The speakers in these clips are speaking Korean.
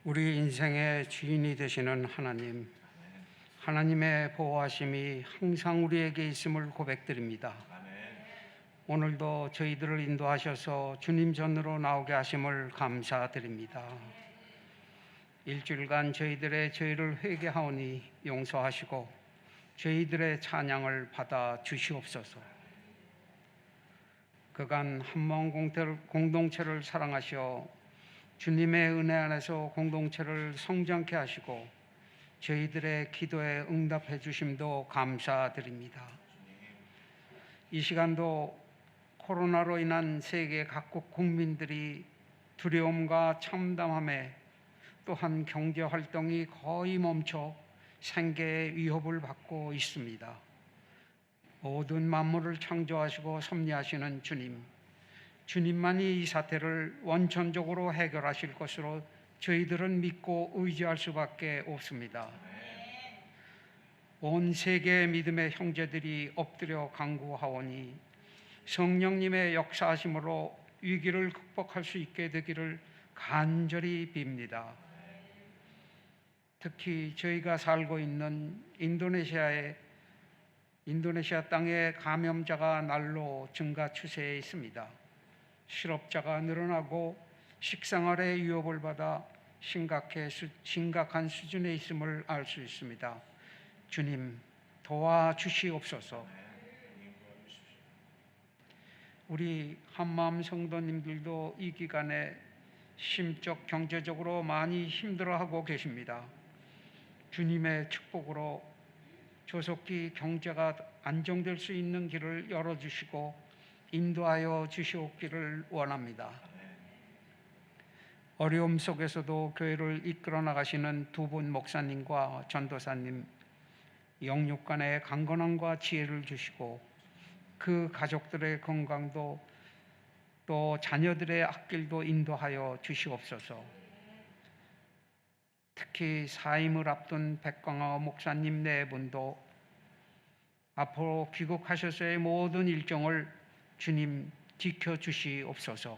우리 인생의 주인이 되시는 하나님, 하나님의 보호하심이 항상 우리에게 있음을 고백드립니다. 오늘도 저희들을 인도하셔서 주님 전으로 나오게 하심을 감사드립니다. 일주일간 저희들의 죄를 회개하오니 용서하시고 저희들의 찬양을 받아 주시옵소서. 그간 한마음 공동체를 사랑하시어 주님의 은혜 안에서 공동체를 성장케 하시고 저희들의 기도에 응답해 주심도 감사드립니다. 이 시간도 코로나로 인한 세계 각국 국민들이 두려움과 참담함에 또한 경제 활동이 거의 멈춰 생계의 위협을 받고 있습니다. 모든 만물을 창조하시고 섭리하시는 주님, 주님만이 이 사태를 원천적으로 해결하실 것으로 저희들은 믿고 의지할 수밖에 없습니다. 온 세계의 믿음의 형제들이 엎드려 간구하오니 성령님의 역사하심으로 위기를 극복할 수 있게 되기를 간절히 빕니다. 특히 저희가 살고 있는 인도네시아 땅의 감염자가 날로 증가 추세에 있습니다. 실업자가 늘어나고 식생활의 위협을 받아 심각한 수준에 있음을 알 수 있습니다. 주님, 도와주시옵소서. 우리 한마음 성도님들도 이 기간에 심적, 경제적으로 많이 힘들어하고 계십니다. 주님의 축복으로 조속히 경제가 안정될 수 있는 길을 열어주시고 인도하여 주시옵기를 원합니다. 어려움 속에서도 교회를 이끌어 나가시는 두 분 목사님과 전도사님, 영육간의 강건함과 지혜를 주시고 그 가족들의 건강도 또 자녀들의 앞길도 인도하여 주시옵소서. 특히 사임을 앞둔 백광화 목사님 네 분도 앞으로 귀국하셔서의 모든 일정을 주님 지켜주시옵소서.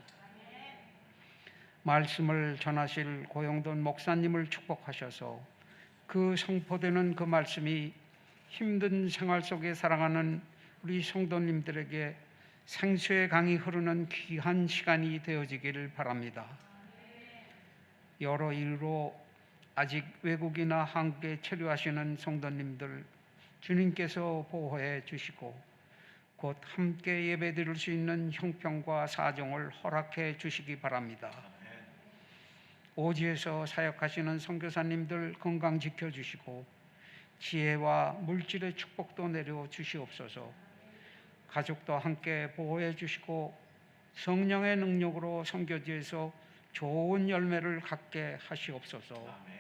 말씀을 전하실 고용돈 목사님을 축복하셔서 그 선포되는 그 말씀이 힘든 생활 속에 살아가는 우리 성도님들에게 생수의 강이 흐르는 귀한 시간이 되어지기를 바랍니다. 여러 일로 아직 외국이나 한국에 체류하시는 성도님들 주님께서 보호해 주시고 곧 함께 예배드릴 수 있는 형편과 사정을 허락해 주시기 바랍니다. 오지에서 사역하시는 선교사님들 건강 지켜주시고 지혜와 물질의 축복도 내려 주시옵소서. 가족도 함께 보호해 주시고 성령의 능력으로 선교지에서 좋은 열매를 갖게 하시옵소서.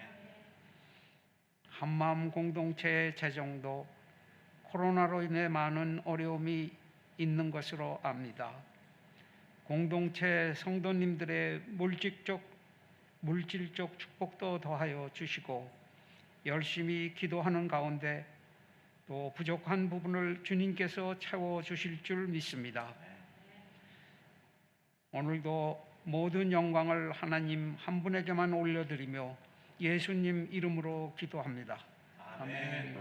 한마음 공동체의 재정도 코로나로 인해 많은 어려움이 있는 것으로 압니다. 공동체 성도님들의 물질적 축복도 더하여 주시고 열심히 기도하는 가운데 또 부족한 부분을 주님께서 채워주실 줄 믿습니다. 오늘도 모든 영광을 하나님 한 분에게만 올려드리며 예수님 이름으로 기도합니다. 아멘.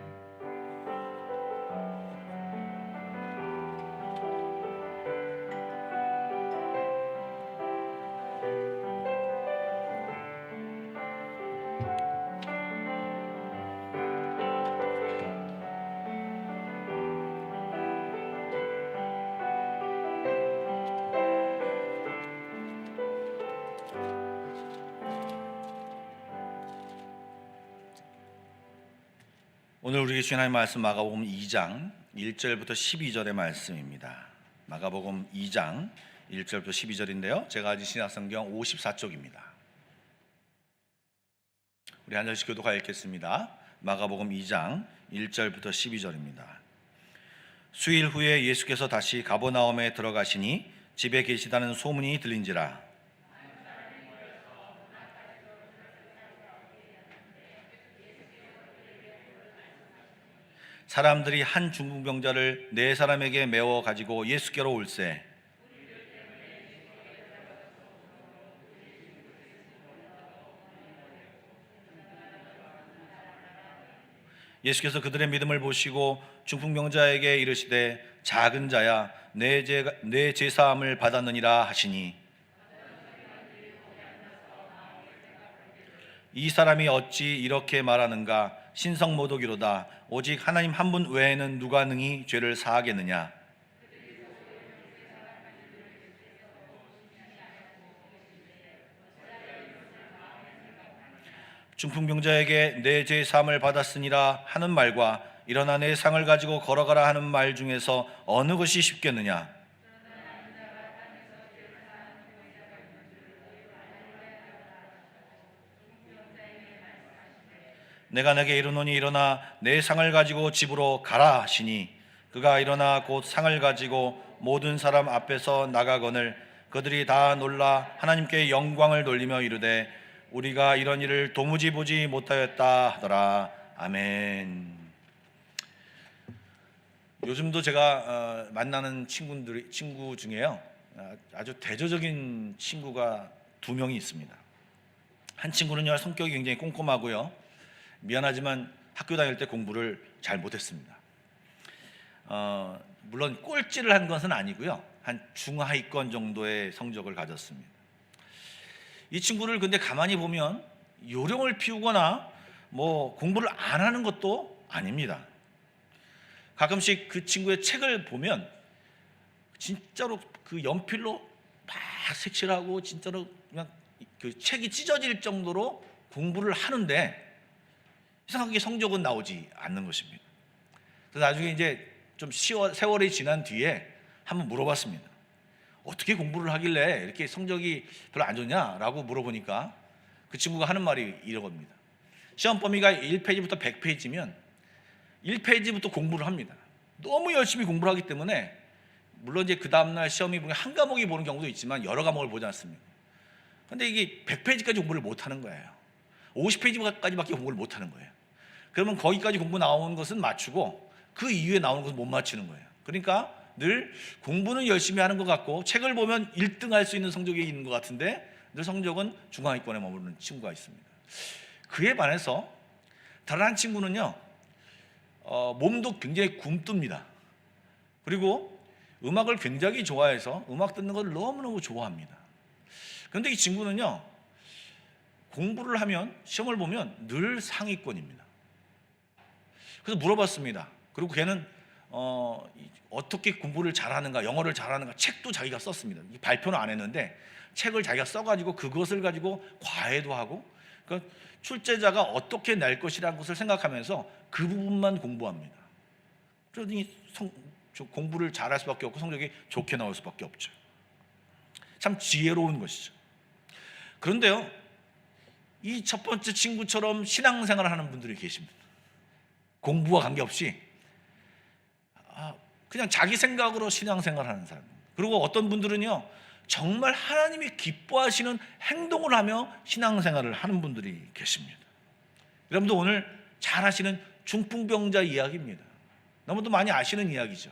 오늘 우리에게 주신 하나님의 말씀 마가복음 2장 1절부터 12절의 말씀입니다. 마가복음 2장 1절부터 12절인데요. 제가 가진 신약성경 54쪽입니다. 우리 한 절씩 교독하여 읽겠습니다. 마가복음 2장 1절부터 12절입니다. 수일 후에 예수께서 다시 가버나움에 들어가시니 집에 계시다는 소문이 들린지라. 사람들이 한 중풍병자를 네 사람에게 메워 가지고 예수께로 올세 예수께서 그들의 믿음을 보시고 중풍병자에게 이르시되 작은 자야 내 제사함을 받았느니라 하시니 이 사람이 어찌 이렇게 말하는가 신성모독이로다. 오직 하나님 한 분 외에는 누가 능히 죄를 사하겠느냐. 중풍병자에게 내 죄 사함을 받았으니라 하는 말과 일어나 내 상을 가지고 걸어가라 하는 말 중에서 어느 것이 쉽겠느냐. 내가 내게 이르노니 일어나 내 상을 가지고 집으로 가라 하시니 그가 일어나 곧 상을 가지고 모든 사람 앞에서 나가거늘 그들이 다 놀라 하나님께 영광을 돌리며 이르되 우리가 이런 일을 도무지 보지 못하였다 하더라. 아멘. 요즘도 제가 만나는 친구 중에요, 아주 대조적인 친구가 2명이 있습니다. 한 친구는요, 성격이 굉장히 꼼꼼하고요, 미안하지만 학교 다닐 때 공부를 잘 못했습니다. 물론 꼴찌를 한 것은 아니고요, 한 중하위권 정도의 성적을 가졌습니다. 이 친구를 근데 가만히 보면 요령을 피우거나 뭐 공부를 안 하는 것도 아닙니다. 가끔씩 그 친구의 책을 보면 진짜로 그 연필로 막 색칠하고 진짜로 그냥 그 책이 찢어질 정도로 공부를 하는데 이상하게 성적은 나오지 않는 것입니다. 그래서 나중에 이제 좀 세월이 지난 뒤에 한번 물어봤습니다. 어떻게 공부를 하길래 이렇게 성적이 별로 안 좋냐라고 물어보니까 그 친구가 하는 말이 이러겁니다. 시험 범위가 1페이지부터 100페이지면 1페이지부터 공부를 합니다. 너무 열심히 공부를 하기 때문에 물론 이제 그 다음날 시험이 보면 한 과목이 보는 경우도 있지만 여러 과목을 보지 않습니까? 근데 이게 100페이지까지 공부를 못 하는 거예요. 50페이지까지밖에 공부를 못 하는 거예요. 그러면 거기까지 공부 나오는 것은 맞추고 그 이후에 나오는 것은 못 맞추는 거예요. 그러니까 늘 공부는 열심히 하는 것 같고 책을 보면 1등 할 수 있는 성적이 있는 것 같은데 늘 성적은 중하위권에 머무르는 친구가 있습니다. 그에 반해서 다른 한 친구는요, 몸도 굉장히 굼뜹니다. 그리고 음악을 굉장히 좋아해서 음악 듣는 걸 너무너무 좋아합니다. 그런데 이 친구는요, 공부를 하면 시험을 보면 늘 상위권입니다. 그래서 물어봤습니다. 그리고 걔는 어떻게 공부를 잘하는가, 영어를 잘하는가, 책도 자기가 썼습니다. 발표는 안 했는데 책을 자기가 써가지고 그것을 가지고 과외도 하고, 그러니까 출제자가 어떻게 낼 것이라는 것을 생각하면서 그 부분만 공부합니다. 그러니 공부를 잘할 수밖에 없고 성적이 좋게 나올 수밖에 없죠. 참 지혜로운 것이죠. 그런데요, 이 첫 번째 친구처럼 신앙생활을 하는 분들이 계십니다. 공부와 관계없이 그냥 자기 생각으로 신앙생활하는 사람. 그리고 어떤 분들은요, 정말 하나님이 기뻐하시는 행동을 하며 신앙생활을 하는 분들이 계십니다. 여러분도 오늘 잘 아시는 중풍병자 이야기입니다. 너무도 많이 아시는 이야기죠.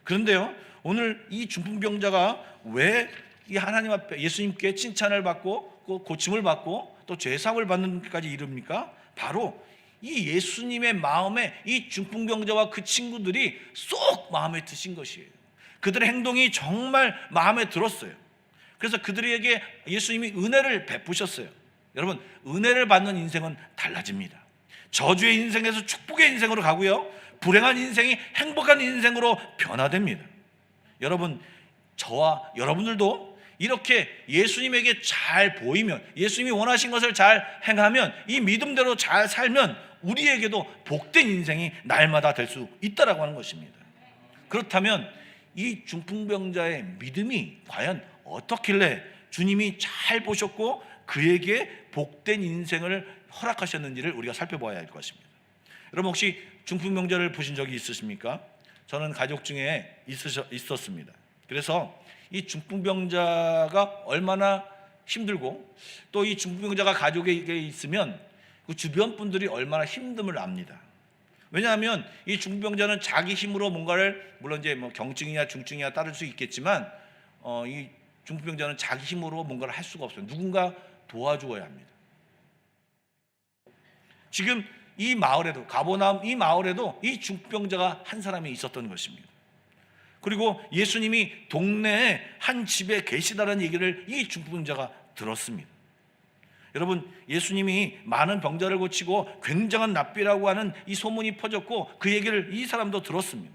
그런데요, 오늘 이 중풍병자가 왜 이 하나님 앞에 예수님께 칭찬을 받고 고침을 받고 또 죄사함을 받는 데까지 이릅니까? 바로 이 예수님의 마음에 이 중풍병자와 그 친구들이 쏙 마음에 드신 것이에요. 그들의 행동이 정말 마음에 들었어요. 그래서 그들에게 예수님이 은혜를 베푸셨어요. 여러분, 은혜를 받는 인생은 달라집니다. 저주의 인생에서 축복의 인생으로 가고요, 불행한 인생이 행복한 인생으로 변화됩니다. 여러분, 저와 여러분들도 이렇게 예수님에게 잘 보이면, 예수님이 원하신 것을 잘 행하면, 이 믿음대로 잘 살면 우리에게도 복된 인생이 날마다 될 수 있다라고 하는 것입니다. 그렇다면 이 중풍병자의 믿음이 과연 어떻길래 주님이 잘 보셨고 그에게 복된 인생을 허락하셨는지를 우리가 살펴봐야 할 것입니다. 여러분, 혹시 중풍병자를 보신 적이 있으십니까? 저는 가족 중에 있었습니다. 그래서 이 중풍병자가 얼마나 힘들고 또 이 중풍병자가 가족에게 있으면 그 주변 분들이 얼마나 힘듦을 압니다. 왜냐하면 이 중풍병자는 자기 힘으로 뭔가를, 물론 이제 뭐 경증이냐 중증이냐 따를 수 있겠지만 이 중풍병자는 자기 힘으로 뭔가를 할 수가 없어요. 누군가 도와주어야 합니다. 지금 이 마을에도, 가버나움 이 마을에도 이 중풍병자가 한 사람이 있었던 것입니다. 그리고 예수님이 동네에 한 집에 계시다는 얘기를 이 중풍병자가 들었습니다. 여러분, 예수님이 많은 병자를 고치고 굉장한 납비라고 하는 이 소문이 퍼졌고 그 얘기를 이 사람도 들었습니다.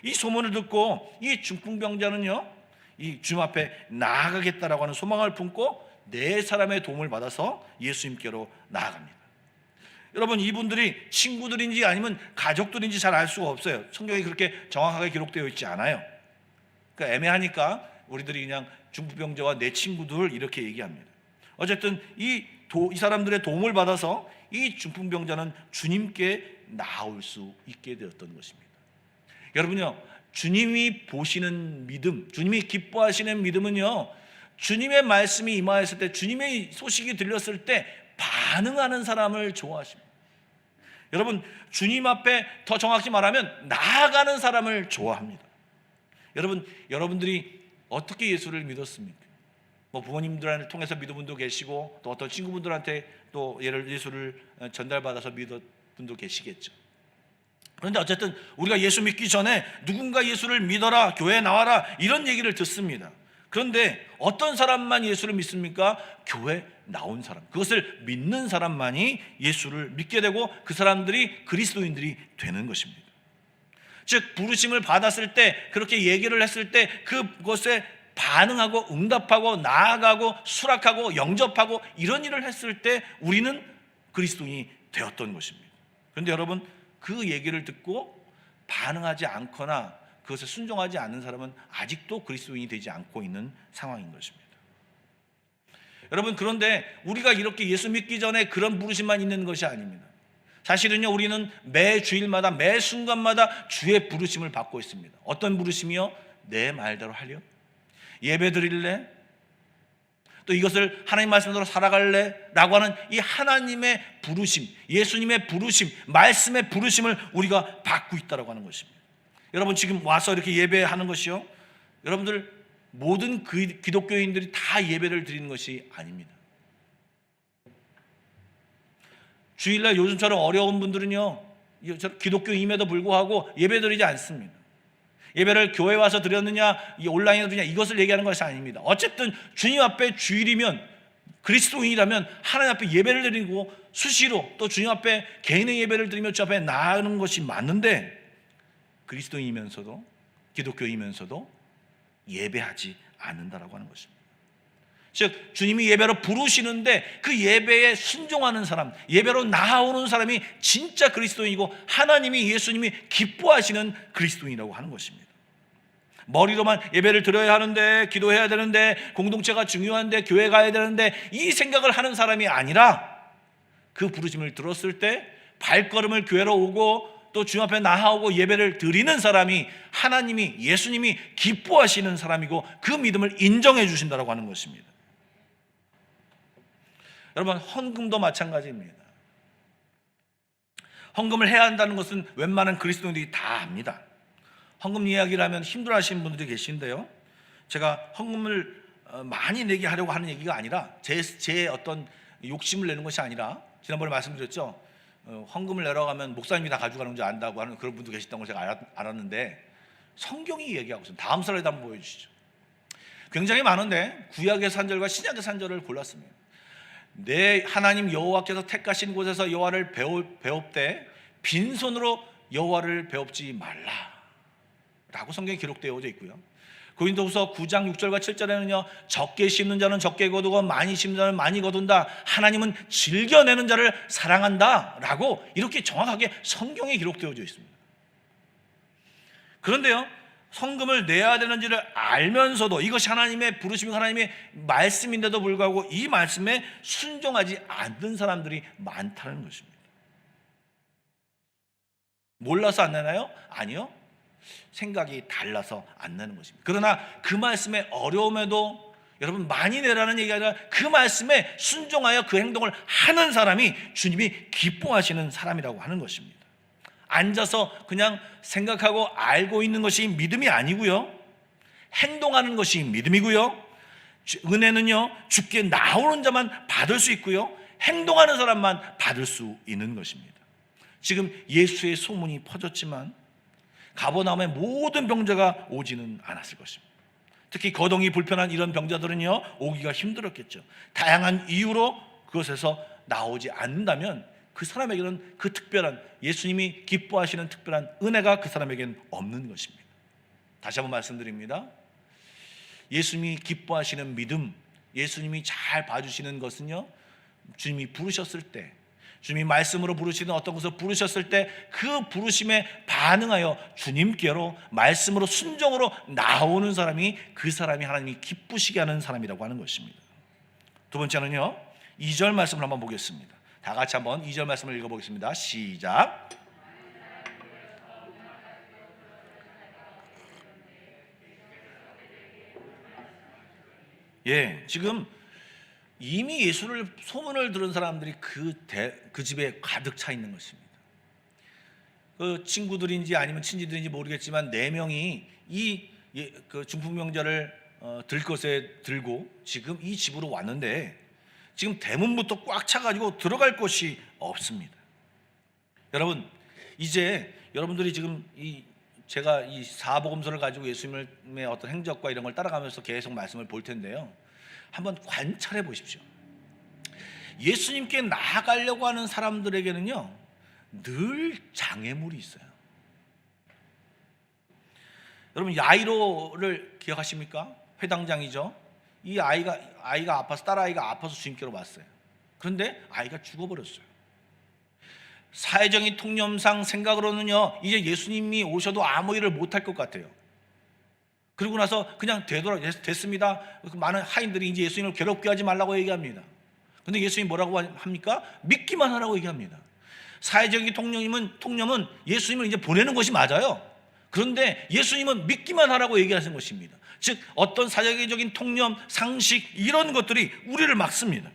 이 소문을 듣고 이 중풍병자는요, 이 주님 앞에 나아가겠다라고 하는 소망을 품고 네 사람의 도움을 받아서 예수님께로 나아갑니다. 여러분, 이분들이 친구들인지 아니면 가족들인지 잘 알 수가 없어요. 성경에 그렇게 정확하게 기록되어 있지 않아요. 그러니까 애매하니까 우리들이 그냥 중풍병자와 내 친구들 이렇게 얘기합니다. 어쨌든 이 사람들의 도움을 받아서 이 중풍병자는 주님께 나올 수 있게 되었던 것입니다. 여러분요, 주님이 보시는 믿음, 주님이 기뻐하시는 믿음은요, 주님의 말씀이 임하였을 때, 주님의 소식이 들렸을 때 반응하는 사람을 좋아하십니다. 여러분, 주님 앞에 더 정확히 말하면 나아가는 사람을 좋아합니다. 여러분, 여러분들이 어떻게 예수를 믿었습니까? 부모님들을 통해서 믿은 분도 계시고 또 어떤 친구분들한테 또 예수를 전달받아서 믿은 분도 계시겠죠. 그런데 어쨌든 우리가 예수 믿기 전에 누군가 예수를 믿어라, 교회에 나와라 이런 얘기를 듣습니다. 그런데 어떤 사람만 예수를 믿습니까? 교회 나온 사람, 그것을 믿는 사람만이 예수를 믿게 되고 그 사람들이 그리스도인들이 되는 것입니다. 즉, 부르심을 받았을 때, 그렇게 얘기를 했을 때 그것에 반응하고 응답하고 나아가고 수락하고 영접하고 이런 일을 했을 때 우리는 그리스도인이 되었던 것입니다. 그런데 여러분, 그 얘기를 듣고 반응하지 않거나 그것에 순종하지 않는 사람은 아직도 그리스도인이 되지 않고 있는 상황인 것입니다. 여러분, 그런데 우리가 이렇게 예수 믿기 전에 그런 부르심만 있는 것이 아닙니다. 사실은요, 우리는 매 주일마다 매 순간마다 주의 부르심을 받고 있습니다. 어떤 부르심이요? 내 말대로 하려? 예배 드릴래? 또 이것을 하나님 말씀대로 살아갈래? 라고 하는 이 하나님의 부르심, 예수님의 부르심, 말씀의 부르심을 우리가 받고 있다고 하는 것입니다. 여러분, 지금 와서 이렇게 예배하는 것이요, 여러분들 모든 기독교인들이 다 예배를 드리는 것이 아닙니다. 주일날 요즘처럼 어려운 분들은요, 기독교임에도 불구하고 예배 드리지 않습니다. 예배를 교회 와서 드렸느냐, 온라인으로 드리냐, 이것을 얘기하는 것이 아닙니다. 어쨌든 주님 앞에 주일이면, 그리스도인이라면 하나님 앞에 예배를 드리고 수시로 또 주님 앞에 개인의 예배를 드리며 주 앞에 나아가는 것이 맞는데, 그리스도인이면서도 기독교이면서도 예배하지 않는다라고 하는 것입니다. 즉, 주님이 예배로 부르시는데 그 예배에 순종하는 사람, 예배로 나아오는 사람이 진짜 그리스도인이고 하나님이, 예수님이 기뻐하시는 그리스도인이라고 하는 것입니다. 머리로만 예배를 드려야 하는데, 기도해야 되는데, 공동체가 중요한데, 교회 가야 되는데, 이 생각을 하는 사람이 아니라 그 부르심을 들었을 때 발걸음을 교회로 오고 또 주님 앞에 나아오고 예배를 드리는 사람이 하나님이, 예수님이 기뻐하시는 사람이고 그 믿음을 인정해 주신다고 하는 것입니다. 여러분, 헌금도 마찬가지입니다. 헌금을 해야 한다는 것은 웬만한 그리스도인들이 다 압니다. 헌금 이야기를 하면 힘들어하시는 분들이 계신데요, 제가 헌금을 많이 내게 하려고 하는 얘기가 아니라 제 어떤 욕심을 내는 것이 아니라, 지난번에 말씀드렸죠, 헌금을 내러 가면 목사님이 다 가져가는 줄 안다고 하는 그런 분도 계시다는 걸 제가 알았는데, 성경이 얘기하고 있습니다. 다음 슬라이드 한번 보여주시죠. 굉장히 많은데 구약의 산절과 신약의 산절을 골랐습니다. 내 하나님 여호와께서 택하신 곳에서 여호와를 배웁되 빈손으로 여호와를 배웁지 말라 라고 성경에 기록되어 있고요. 고린도후서 9장 6절과 7절에는요, 적게 심는 자는 적게 거두고 많이 심는 자는 많이 거둔다, 하나님은 즐겨내는 자를 사랑한다 라고 이렇게 정확하게 성경에 기록되어 있습니다. 그런데요, 헌금을 내야 되는지를 알면서도 이것이 하나님의 부르심이고 하나님의 말씀인데도 불구하고 이 말씀에 순종하지 않는 사람들이 많다는 것입니다. 몰라서 안 내나요? 아니요, 생각이 달라서 안 내는 것입니다. 그러나 그 말씀의 어려움에도 여러분 많이 내라는 얘기가 아니라 그 말씀에 순종하여 그 행동을 하는 사람이 주님이 기뻐하시는 사람이라고 하는 것입니다. 앉아서 그냥 생각하고 알고 있는 것이 믿음이 아니고요, 행동하는 것이 믿음이고요, 은혜는요 주께 나오는 자만 받을 수 있고요, 행동하는 사람만 받을 수 있는 것입니다. 지금 예수의 소문이 퍼졌지만 가버나움의 모든 병자가 오지는 않았을 것입니다. 특히 거동이 불편한 이런 병자들은요, 오기가 힘들었겠죠. 다양한 이유로 그것에서 나오지 않는다면 그 사람에게는 그 특별한, 예수님이 기뻐하시는 특별한 은혜가 그 사람에게는 없는 것입니다. 다시 한번 말씀드립니다. 예수님이 기뻐하시는 믿음, 예수님이 잘 봐주시는 것은요, 주님이 부르셨을 때, 주님이 말씀으로 부르시는 어떤 것을 부르셨을 때 그 부르심에 반응하여 주님께로 말씀으로 순종으로 나오는 사람이, 그 사람이 하나님이 기쁘시게 하는 사람이라고 하는 것입니다. 두 번째는요, 2절 말씀을 한번 보겠습니다. 다 같이 한번 2절 말씀을 읽어보겠습니다. 시작. 예, 지금 이미 예수를 소문을 들은 사람들이 그 집에 가득 차 있는 것입니다. 그 친구들인지 아니면 친지들인지 모르겠지만 4명이 그 중풍병자를 들 것에 들고 지금 이 집으로 왔는데 지금 대문부터 꽉 차가지고 들어갈 곳이 없습니다. 여러분, 이제 여러분들이 지금 제가 이 사복음서를 가지고 예수님의 어떤 행적과 이런 걸 따라가면서 계속 말씀을 볼 텐데요, 한번 관찰해 보십시오. 예수님께 나아가려고 하는 사람들에게는요, 늘 장애물이 있어요. 여러분, 야이로를 기억하십니까? 회당장이죠. 이 아이가 아파서, 딸아이가 아파서 주님께로 왔어요. 그런데 아이가 죽어버렸어요. 사회적인 통념상 생각으로는요, 이제 예수님이 오셔도 아무 일을 못할 것 같아요. 그러고 나서 그냥 됐습니다. 많은 하인들이 이제 예수님을 괴롭게 하지 말라고 얘기합니다. 근데 예수님이 뭐라고 합니까? 믿기만 하라고 얘기합니다. 사회적인 통념은 예수님을 이제 보내는 것이 맞아요. 그런데 예수님은 믿기만 하라고 얘기하시는 것입니다. 즉, 어떤 사회적인 통념, 상식, 이런 것들이 우리를 막습니다.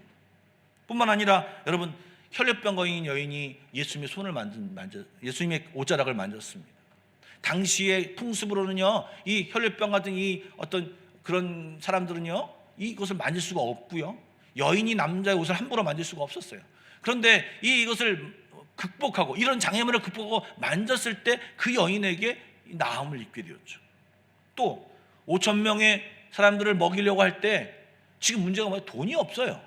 뿐만 아니라 여러분, 혈류병 걸린 여인이 예수님의 손을 예수님의 옷자락을 만졌습니다. 당시의 풍습으로는요, 이 혈류병 같은 이 어떤 그런 사람들은요, 이것을 만질 수가 없고요, 여인이 남자의 옷을 함부로 만질 수가 없었어요. 그런데 이것을 극복하고, 이런 장애물을 극복하고 만졌을 때 그 여인에게 나음을 입게 되었죠. 또 5,000명의 사람들을 먹이려고 할 때 지금 문제가 뭐예요? 돈이 없어요.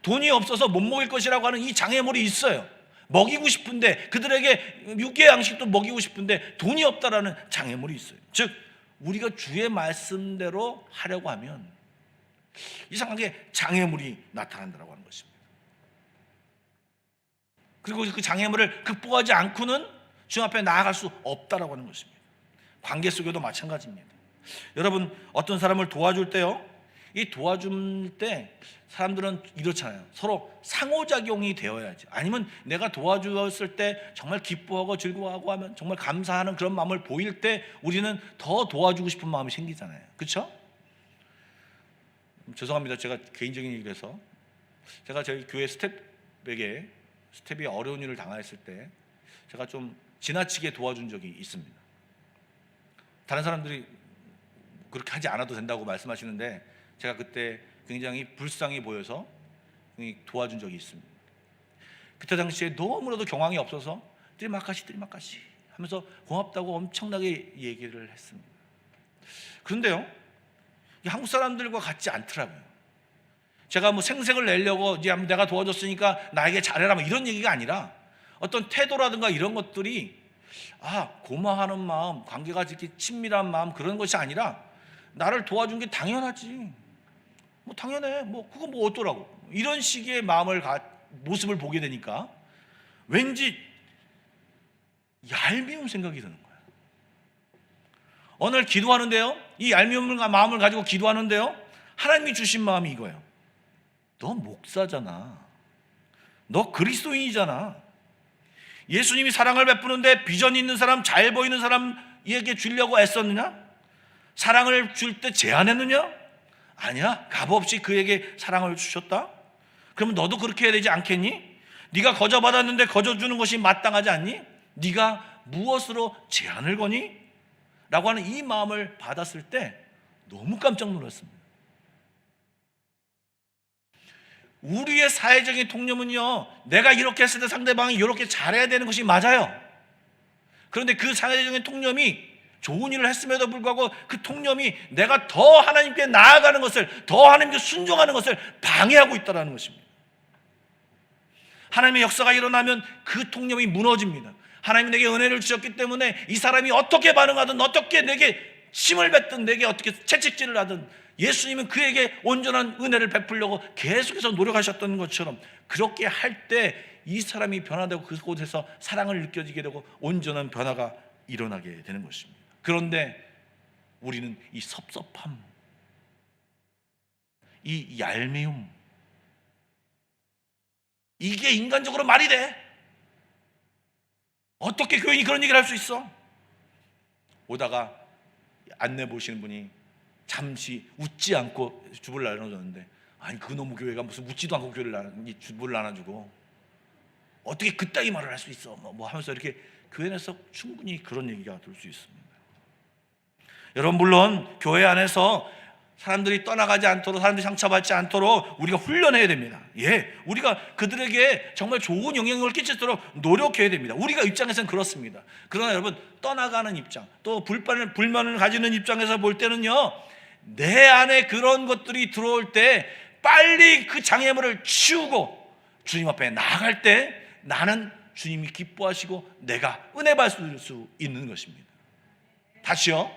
돈이 없어서 못 먹일 것이라고 하는 이 장애물이 있어요. 먹이고 싶은데, 그들에게 육의 양식도 먹이고 싶은데 돈이 없다라는 장애물이 있어요. 즉, 우리가 주의 말씀대로 하려고 하면 이상하게 장애물이 나타난다고 하는 것입니다. 그리고 그 장애물을 극복하지 않고는 주님 앞에 나아갈 수 없다라고 하는 것입니다. 관계 속에도 마찬가지입니다. 여러분, 어떤 사람을 도와줄 때요, 이 도와줄 때 사람들은 이렇잖아요. 서로 상호작용이 되어야지. 아니면 내가 도와주었을 때 정말 기뻐하고 즐거워하고 하면 정말 감사하는 그런 마음을 보일 때 우리는 더 도와주고 싶은 마음이 생기잖아요. 그렇죠? 죄송합니다. 제가 개인적인 얘기를 해서, 제가 저희 교회 스텝이 어려운 일을 당했을 때 제가 좀 지나치게 도와준 적이 있습니다. 다른 사람들이 그렇게 하지 않아도 된다고 말씀하시는데 제가 그때 굉장히 불쌍히 보여서 도와준 적이 있습니다. 그때 당시에 너무나도 경황이 없어서 뜰마카시 하면서 고맙다고 엄청나게 얘기를 했습니다. 그런데요, 한국 사람들과 같지 않더라고요. 제가 뭐 생색을 내려고 이제 내가 도와줬으니까 나에게 잘해라 이런 얘기가 아니라 어떤 태도라든가 이런 것들이 고마워하는 마음, 관계가 이렇게 친밀한 마음, 그런 것이 아니라 나를 도와준 게 당연하지, 뭐 당연해, 뭐 그거 뭐 어떠라고, 이런 식의 모습을 보게 되니까 왠지 얄미운 생각이 드는 거예요. 오늘 기도하는데요, 이 얄미운 마음을 가지고 기도하는데요, 하나님이 주신 마음이 이거예요. 너 목사잖아, 너 그리스도인이잖아, 예수님이 사랑을 베푸는데 비전 있는 사람, 잘 보이는 사람에게 주려고 애썼느냐? 사랑을 줄 때 제한했느냐? 아니야, 값없이 그에게 사랑을 주셨다. 그러면 너도 그렇게 해야 되지 않겠니? 네가 거저받았는데 거저주는 것이 마땅하지 않니? 네가 무엇으로 제한을 거니? 라고 하는 이 마음을 받았을 때 너무 깜짝 놀랐습니다. 우리의 사회적인 통념은요, 내가 이렇게 했을 때 상대방이 이렇게 잘해야 되는 것이 맞아요. 그런데 그 사회적인 통념이 좋은 일을 했음에도 불구하고 그 통념이 내가 더 하나님께 나아가는 것을, 더 하나님께 순종하는 것을 방해하고 있다는 것입니다. 하나님의 역사가 일어나면 그 통념이 무너집니다. 하나님이 내게 은혜를 주셨기 때문에 이 사람이 어떻게 반응하든, 어떻게 내게 침을 뱉든, 내게 어떻게 채찍질을 하든 예수님은 그에게 온전한 은혜를 베풀려고 계속해서 노력하셨던 것처럼, 그렇게 할 때 이 사람이 변화되고 그곳에서 사랑을 느껴지게 되고 온전한 변화가 일어나게 되는 것입니다. 그런데 우리는 이 섭섭함, 이 얄미움, 이게 인간적으로 말이 돼? 어떻게 교인이 그런 얘기를 할 수 있어? 오다가 안내 보시는 분이 잠시 웃지 않고 주부를 나눠줬는데, 아니 그놈의 교회가 무슨 웃지도 않고 주부를 나눠주고 어떻게 그따위 말을 할 수 있어? 뭐 하면서 이렇게 교회 내에서 충분히 그런 얘기가 들 수 있습니다. 여러분, 물론 교회 안에서 사람들이 떠나가지 않도록, 사람들이 상처받지 않도록 우리가 훈련해야 됩니다. 우리가 그들에게 정말 좋은 영향력을 끼치도록 노력해야 됩니다. 우리가 입장에서는 그렇습니다. 그러나 여러분, 떠나가는 입장, 또 불만을 가지는 입장에서 볼 때는요, 내 안에 그런 것들이 들어올 때 빨리 그 장애물을 치우고 주님 앞에 나아갈 때 나는 주님이 기뻐하시고 내가 은혜 받을 수 있는 것입니다. 다시요,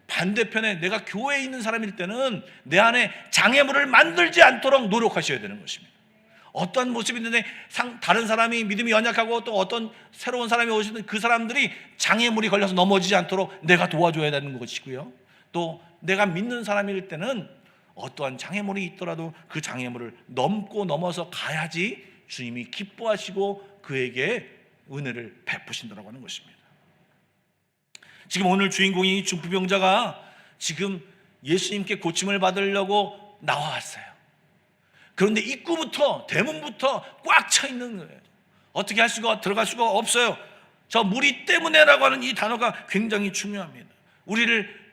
반대편에 내가 교회에 있는 사람일 때는 내 안에 장애물을 만들지 않도록 노력하셔야 되는 것입니다. 어떤 모습이 있는데 다른 사람이 믿음이 연약하고 또 어떤 새로운 사람이 오시는 그 사람들이 장애물이 걸려서 넘어지지 않도록 내가 도와줘야 되는 것이고요, 또 내가 믿는 사람일 때는 어떠한 장애물이 있더라도 그 장애물을 넘어서 가야지 주님이 기뻐하시고 그에게 은혜를 베푸신다고 하는 것입니다. 지금 오늘 주인공이 중풍병자가 지금 예수님께 고침을 받으려고 나와왔어요. 그런데 입구부터, 대문부터 꽉 차 있는 거예요. 어떻게 들어갈 수가 없어요. 저 무리 때문에라고 하는 이 단어가 굉장히 중요합니다. 우리를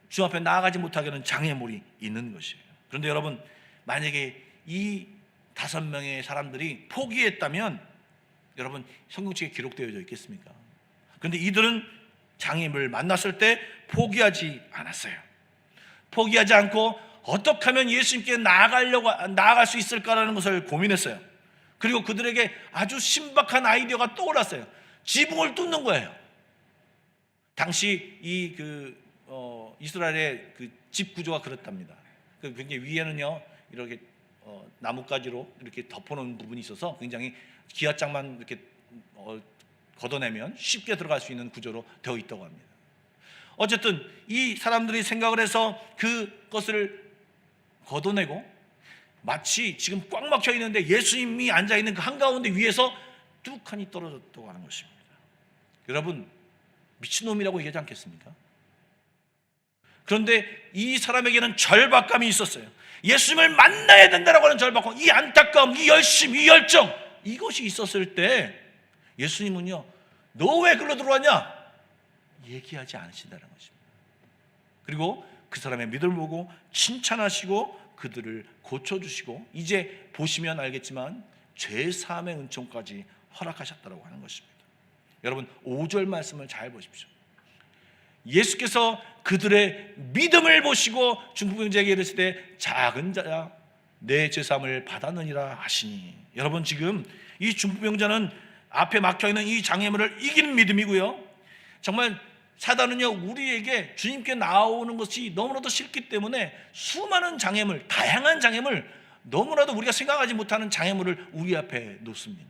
주 앞에 나아가지 못하게 하는 장애물이 있는 것이에요. 그런데 여러분, 만약에 이 5명의 사람들이 포기했다면 여러분, 성경책에 기록되어져 있겠습니까? 그런데 이들은 장애물을 만났을 때 포기하지 않았어요. 포기하지 않고 어떻게 하면 예수님께 나아갈 수 있을까라는 것을 고민했어요. 그리고 그들에게 아주 신박한 아이디어가 떠올랐어요. 지붕을 뚫는 거예요. 당시 이스라엘의 그 집 구조가 그렇답니다. 굉장히 위에는요 이렇게 나뭇가지로 이렇게 덮어놓은 부분이 있어서 굉장히 기와장만 이렇게 걷어내면 쉽게 들어갈 수 있는 구조로 되어 있다고 합니다. 어쨌든 이 사람들이 생각을 해서 그것을 걷어내고 마치 지금 꽉 막혀 있는데 예수님이 앉아 있는 그 한가운데 위에서 뚝하니 떨어졌다고 하는 것입니다. 여러분, 미친놈이라고 얘기하지 않겠습니까? 그런데 이 사람에게는 절박감이 있었어요. 예수님을 만나야 된다라고 하는 절박감, 이 안타까움, 이 열심, 이 열정, 이것이 있었을 때 예수님은요, 너 왜 글로 들어왔냐? 얘기하지 않으신다는 것입니다. 그리고 그 사람의 믿음을 보고 칭찬하시고 그들을 고쳐주시고 이제 보시면 알겠지만 죄사함의 은총까지 허락하셨다고 하는 것입니다. 여러분, 5절 말씀을 잘 보십시오. 예수께서 그들의 믿음을 보시고 중풍병자에게 이르실 때 작은 자야 내 죄사함을 받았느니라 하시니, 여러분, 지금 이 중풍병자는 앞에 막혀있는 이 장애물을 이기는 믿음이고요, 정말 사단은요 우리에게 주님께 나오는 것이 너무나도 싫기 때문에 수많은 장애물, 다양한 장애물, 너무나도 우리가 생각하지 못하는 장애물을 우리 앞에 놓습니다.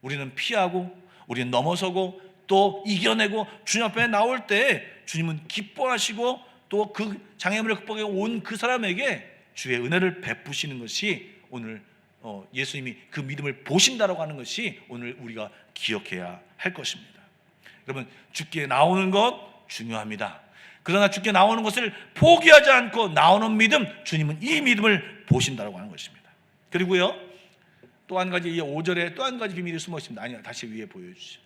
우리는 피하고 우리는 넘어서고 또 이겨내고 주님 앞에 나올 때 주님은 기뻐하시고 또 그 장애물을 극복해 온 그 사람에게 주의 은혜를 베푸시는 것이 오늘 예수님이 그 믿음을 보신다라고 하는 것이 오늘 우리가 기억해야 할 것입니다. 여러분, 주께 나오는 것 중요합니다. 그러나 주께 나오는 것을 포기하지 않고 나오는 믿음, 주님은 이 믿음을 보신다라고 하는 것입니다. 그리고요, 또 한 가지, 이 5절에 또 한 가지 비밀이 숨어 있습니다. 아니요, 다시 위에 보여주시죠.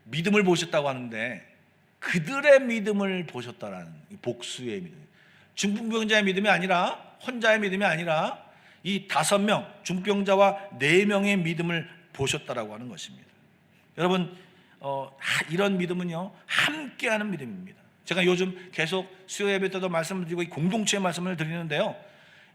믿음을 보셨다고 하는데 그들의 믿음을 보셨다라는 복수의 믿음, 중풍병자의 믿음이 아니라, 혼자의 믿음이 아니라 이 5명 중병자와 4명의 믿음을 보셨다라고 하는 것입니다. 여러분, 이런 믿음은요, 함께하는 믿음입니다. 제가 요즘 계속 수요 예배 때도 말씀을 드리고 이 공동체의 말씀을 드리는데요,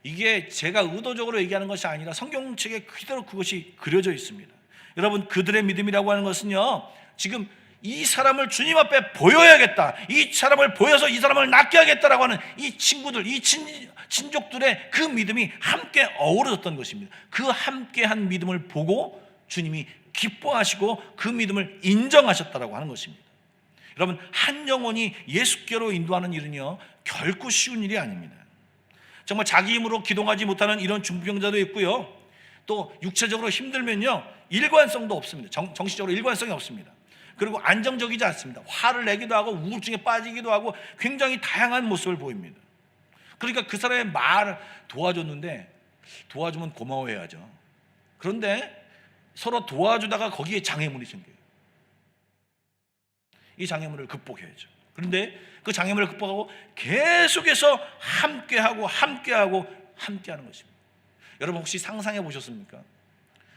이게 제가 의도적으로 얘기하는 것이 아니라 성경책에 그대로 그것이 그려져 있습니다. 여러분, 그들의 믿음이라고 하는 것은요, 지금 이 사람을 주님 앞에 보여야겠다, 이 사람을 보여서 이 사람을 낫게 하겠다라고 하는 이 친구들, 이 친족들의 그 믿음이 함께 어우러졌던 것입니다. 그 함께한 믿음을 보고 주님이 기뻐하시고 그 믿음을 인정하셨다라고 하는 것입니다. 여러분, 한 영혼이 예수께로 인도하는 일은요, 결코 쉬운 일이 아닙니다. 정말 자기 힘으로 기동하지 못하는 이런 중병자도 있고요, 또 육체적으로 힘들면요, 일관성도 없습니다. 정신적으로 일관성이 없습니다. 그리고 안정적이지 않습니다. 화를 내기도 하고 우울증에 빠지기도 하고 굉장히 다양한 모습을 보입니다. 그러니까 그 사람의 말을 도와줬는데 도와주면 고마워해야죠. 그런데 서로 도와주다가 거기에 장애물이 생겨요. 이 장애물을 극복해야죠. 그런데 그 장애물을 극복하고 계속해서 함께하는 것입니다. 여러분, 혹시 상상해 보셨습니까?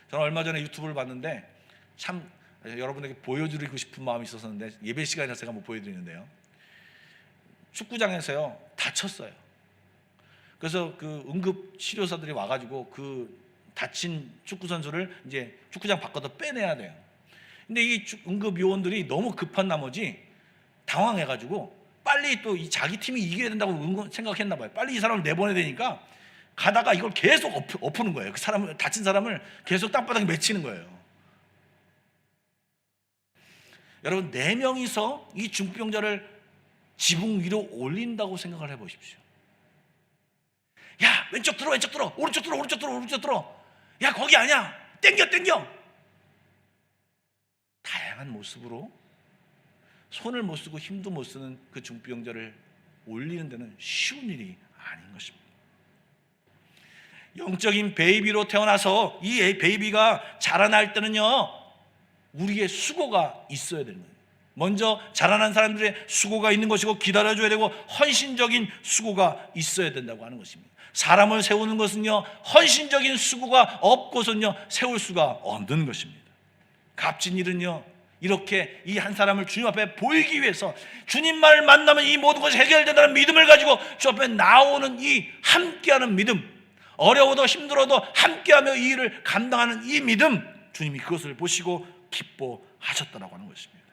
저는 얼마 전에 유튜브를 봤는데 참 여러분에게 보여드리고 싶은 마음이 있었는데 예배 시간이라서 제가 못 보여드리는데요, 축구장에서요 다쳤어요. 그래서 그 응급 치료사들이 와가지고 그 다친 축구 선수를 이제 축구장 밖으로 빼내야 돼요. 근데 이 응급 요원들이 너무 급한 나머지 당황해가지고 빨리 또 이 자기 팀이 이겨야 된다고 생각했나 봐요. 빨리 이 사람을 내보내야 되니까 가다가 이걸 계속 엎는 거예요. 그 사람을, 다친 사람을 계속 땅바닥에 맺히는 거예요. 여러분, 4명이서 이 중병자를 지붕 위로 올린다고 생각을 해보십시오. 야, 왼쪽 들어, 왼쪽 들어, 오른쪽 들어, 오른쪽 들어, 오른쪽 들어. 야, 거기 아니야, 땡겨. 다양한 모습으로 손을 못 쓰고 힘도 못 쓰는 그 중병자를 올리는 데는 쉬운 일이 아닌 것입니다. 영적인 베이비로 태어나서 이 베이비가 자라날 때는요, 우리의 수고가 있어야 되는 거예요. 먼저 자라난 사람들의 수고가 있는 것이고 기다려줘야 되고 헌신적인 수고가 있어야 된다고 하는 것입니다. 사람을 세우는 것은요, 헌신적인 수고가 없고서는요 세울 수가 없는 것입니다. 값진 일은요, 이렇게 이 한 사람을 주님 앞에 보이기 위해서 주님만을 만나면 이 모든 것이 해결된다는 믿음을 가지고 주 앞에 나오는 이 함께하는 믿음, 어려워도 힘들어도 함께하며 이 일을 감당하는 이 믿음, 주님이 그것을 보시고 기뻐하셨다라고 하는 것입니다.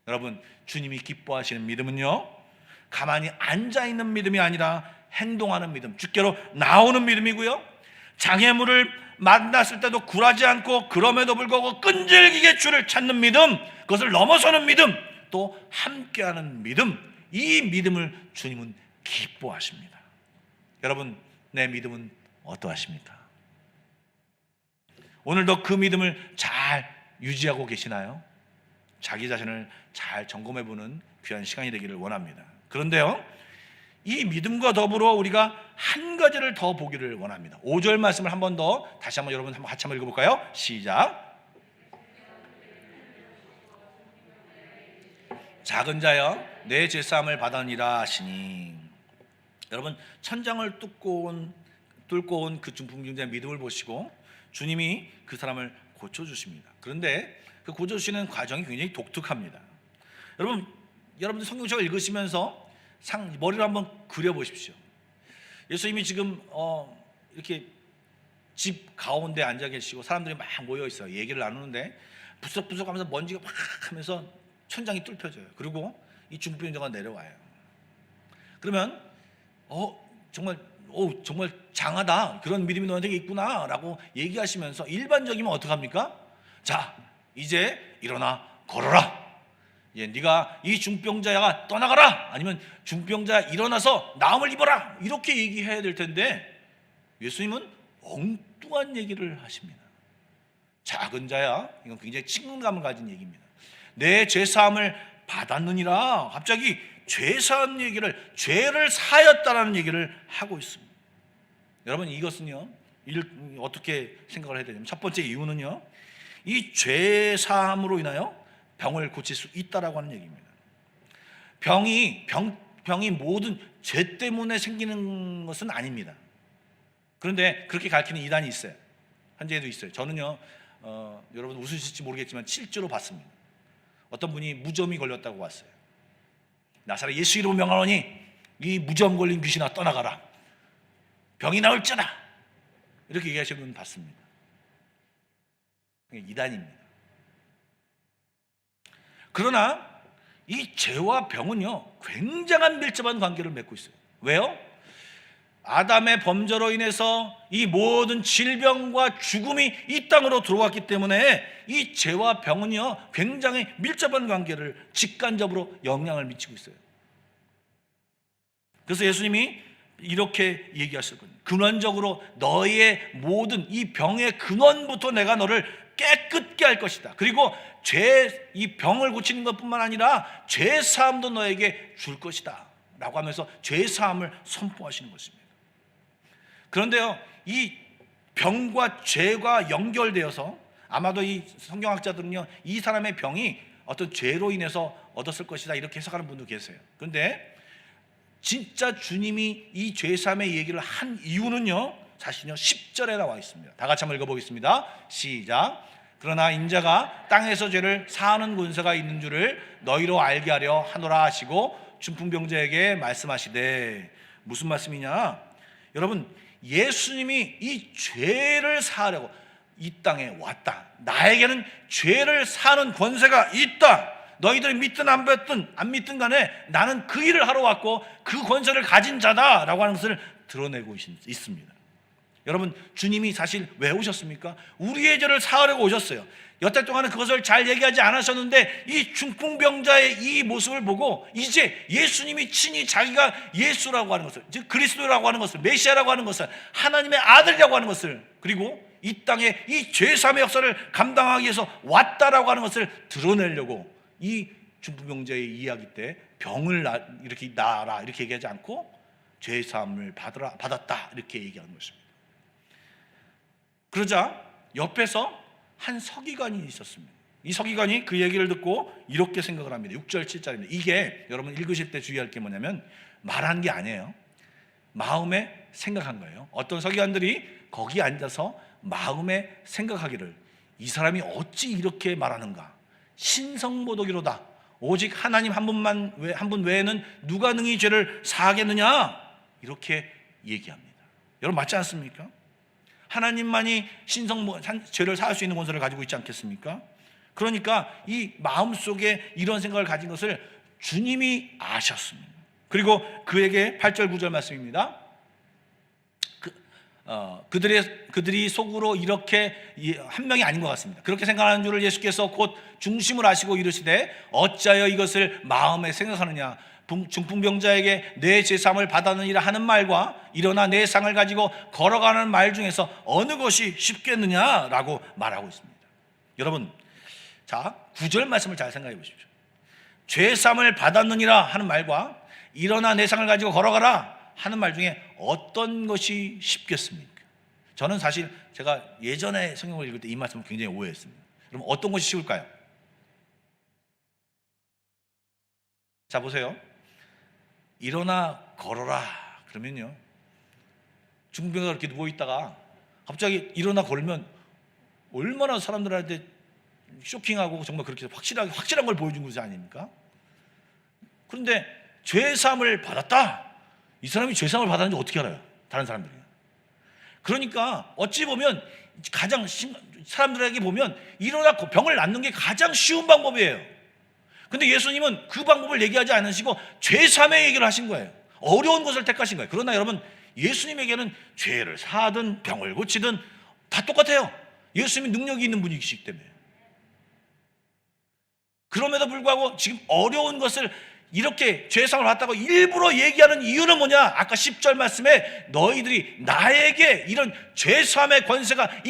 여러분, 주님이 기뻐하시는 믿음은요, 가만히 앉아있는 믿음이 아니라 행동하는 믿음, 주께로 나오는 믿음이고요, 장애물을 만났을 때도 굴하지 않고 그럼에도 불구하고 끈질기게 주를 찾는 믿음, 그것을 넘어서는 믿음, 또 함께하는 믿음, 이 믿음을 주님은 기뻐하십니다. 여러분, 내 믿음은 어떠하십니까? 오늘도 그 믿음을 잘 유지하고 계시나요? 자기 자신을 잘 점검해보는 귀한 시간이 되기를 원합니다. 그런데요, 이 믿음과 더불어 우리가 한 가지를 더 보기를 원합니다. 5절 말씀을 한 번 더 다시 한번 여러분 같이 한번 읽어볼까요? 시작. 작은 자여 내 죄사함을 받으니라 하시니. 여러분, 천장을 뚫고 온 그 중풍병자의 믿음을 보시고 주님이 그 사람을 고쳐주십니다. 그런데 그 고쳐주시는 과정이 굉장히 독특합니다. 여러분들 성경책을 읽으시면서 머리를 한번 그려보십시오. 예수님이 지금 이렇게 집 가운데 앉아 계시고 사람들이 막 모여 있어요. 얘기를 나누는데 부석부석 하면서 먼지가 막 하면서 천장이 뚫혀져요. 그리고 이 중풍병자가 내려와요. 그러면 정말 장하다, 그런 믿음이 너한테 있구나 라고 얘기하시면서 일반적이면 어떡합니까? 자, 이제 일어나 걸어라, 네가 이 중병자가 떠나가라, 아니면 중병자 일어나서 나음을 입어라, 이렇게 얘기해야 될 텐데 예수님은 엉뚱한 얘기를 하십니다. 작은 자야, 이건 굉장히 친근감을 가진 얘기입니다. 내 죄사함을 받았느니라, 갑자기 죄사함 얘기를, 죄를 사하였다라는 얘기를 하고 있습니다. 여러분, 이것은요 어떻게 생각을 해야 되냐면, 첫 번째 이유는요, 이 죄사함으로 인하여 병을 고칠 수 있다라고 하는 얘기입니다. 병이 모든 죄 때문에 생기는 것은 아닙니다. 그런데 그렇게 가르치는 이단이 있어요. 현재에도 있어요. 저는요, 여러분 웃으실지 모르겠지만 실제로 봤습니다. 어떤 분이 무좀이 걸렸다고 왔어요. 나사렛 예수 이름으로 명하노니 이 무좀 걸린 귀신아 떠나가라. 병이 나을지어다. 이렇게 얘기하시는 분 봤습니다. 이단입니다. 그러나 이 죄와 병은요, 굉장한 밀접한 관계를 맺고 있어요. 왜요? 아담의 범죄로 인해서 이 모든 질병과 죽음이 이 땅으로 들어왔기 때문에 이 죄와 병은요, 굉장히 밀접한 관계를 직간접으로 영향을 미치고 있어요. 그래서 예수님이 이렇게 얘기하실 겁니다. 근원적으로 너희의 모든 이 병의 근원부터 내가 너를 깨끗게 할 것이다. 그리고 이 병을 고치는 것뿐만 아니라 죄 사함도 너에게 줄 것이다 라고 하면서 죄 사함을 선포하시는 것입니다. 그런데요, 이 병과 죄가 연결되어서 아마도 이 성경학자들은요, 이 사람의 병이 어떤 죄로 인해서 얻었을 것이다 이렇게 해석하는 분도 계세요. 그런데 진짜 주님이 이 죄사함의 얘기를 한 이유는요, 사실은요 10절에 나와 있습니다. 다 같이 한번 읽어보겠습니다. 시작. 그러나 인자가 땅에서 죄를 사하는 권세가 있는 줄을 너희로 알게 하려 하노라 하시고 중풍병자에게 말씀하시되, 무슨 말씀이냐? 여러분, 예수님이 이 죄를 사하려고 이 땅에 왔다. 나에게는 죄를 사하는 권세가 있다. 너희들이 믿든 안 믿든 간에 나는 그 일을 하러 왔고 그 권세를 가진 자다라고 하는 것을 드러내고 있습니다. 여러분, 주님이 사실 왜 오셨습니까? 우리의 죄를 사하려고 오셨어요. 여태 동안은 그것을 잘 얘기하지 않으셨는데 이 중풍병자의 이 모습을 보고 이제 예수님이 친히 자기가 예수라고 하는 것을, 즉 그리스도라고 하는 것을, 메시아라고 하는 것을, 하나님의 아들이라고 하는 것을, 그리고 이 땅에 이 죄사함의 역사를 감당하기 위해서 왔다라고 하는 것을 드러내려고 이 중풍병자의 이야기 때 병을 이렇게 나아라 이렇게 얘기하지 않고 죄사함을 받았다 이렇게 얘기하는 것입니다. 그러자 옆에서 한 서기관이 있었습니다. 이 서기관이 그 얘기를 듣고 이렇게 생각을 합니다. 6절 7절입니다. 이게 여러분 읽으실 때 주의할 게 뭐냐면 말한 게 아니에요. 마음에 생각한 거예요. 어떤 서기관들이 거기 앉아서 마음에 생각하기를, 이 사람이 어찌 이렇게 말하는가? 신성모독이로다. 오직 하나님 한 분 외에는 누가 능히 죄를 사하겠느냐? 이렇게 얘기합니다. 여러분 맞지 않습니까? 하나님만이 죄를 사할 수 있는 권세를 가지고 있지 않겠습니까? 그러니까 이 마음속에 이런 생각을 가진 것을 주님이 아셨습니다. 그리고 그에게 8절 9절 말씀입니다. 그들이 속으로 이렇게 한 명이 아닌 것 같습니다. 그렇게 생각하는 줄을 예수께서 곧 중심을 아시고 이르시되 어찌하여 이것을 마음에 생각하느냐? 중풍병자에게 내 죄사함을 받았느니라 하는 말과 일어나 내 상을 가지고 걸어가는 말 중에서 어느 것이 쉽겠느냐라고 말하고 있습니다. 여러분, 자 9절 말씀을 잘 생각해 보십시오. 죄사함을 받았느니라 하는 말과 일어나 내 상을 가지고 걸어가라 하는 말 중에 어떤 것이 쉽겠습니까? 저는 사실 제가 예전에 성경을 읽을 때 이 말씀을 굉장히 오해했습니다. 그럼 어떤 것이 쉬울까요? 자 보세요. 일어나 걸어라 그러면요, 중병자가 이렇게 누워있다가 갑자기 일어나 걸으면 얼마나 사람들한테 쇼킹하고 정말 그렇게 확실한 걸 보여준 것이 아닙니까? 그런데 죄사함을 받았다, 이 사람이 죄사함을 받았는지 어떻게 알아요? 다른 사람들이. 그러니까 어찌 보면 가장 사람들에게 보면 일어나 병을 낫는 게 가장 쉬운 방법이에요. 근데 예수님은 그 방법을 얘기하지 않으시고 죄사함의 얘기를 하신 거예요. 어려운 것을 택하신 거예요. 그러나 여러분, 예수님에게는 죄를 사하든 병을 고치든 다 똑같아요. 예수님이 능력이 있는 분이시기 때문에. 그럼에도 불구하고 지금 어려운 것을 이렇게 죄사함을 받았다고 일부러 얘기하는 이유는 뭐냐? 아까 10절 말씀에 너희들이 나에게 이런 죄사함의 권세가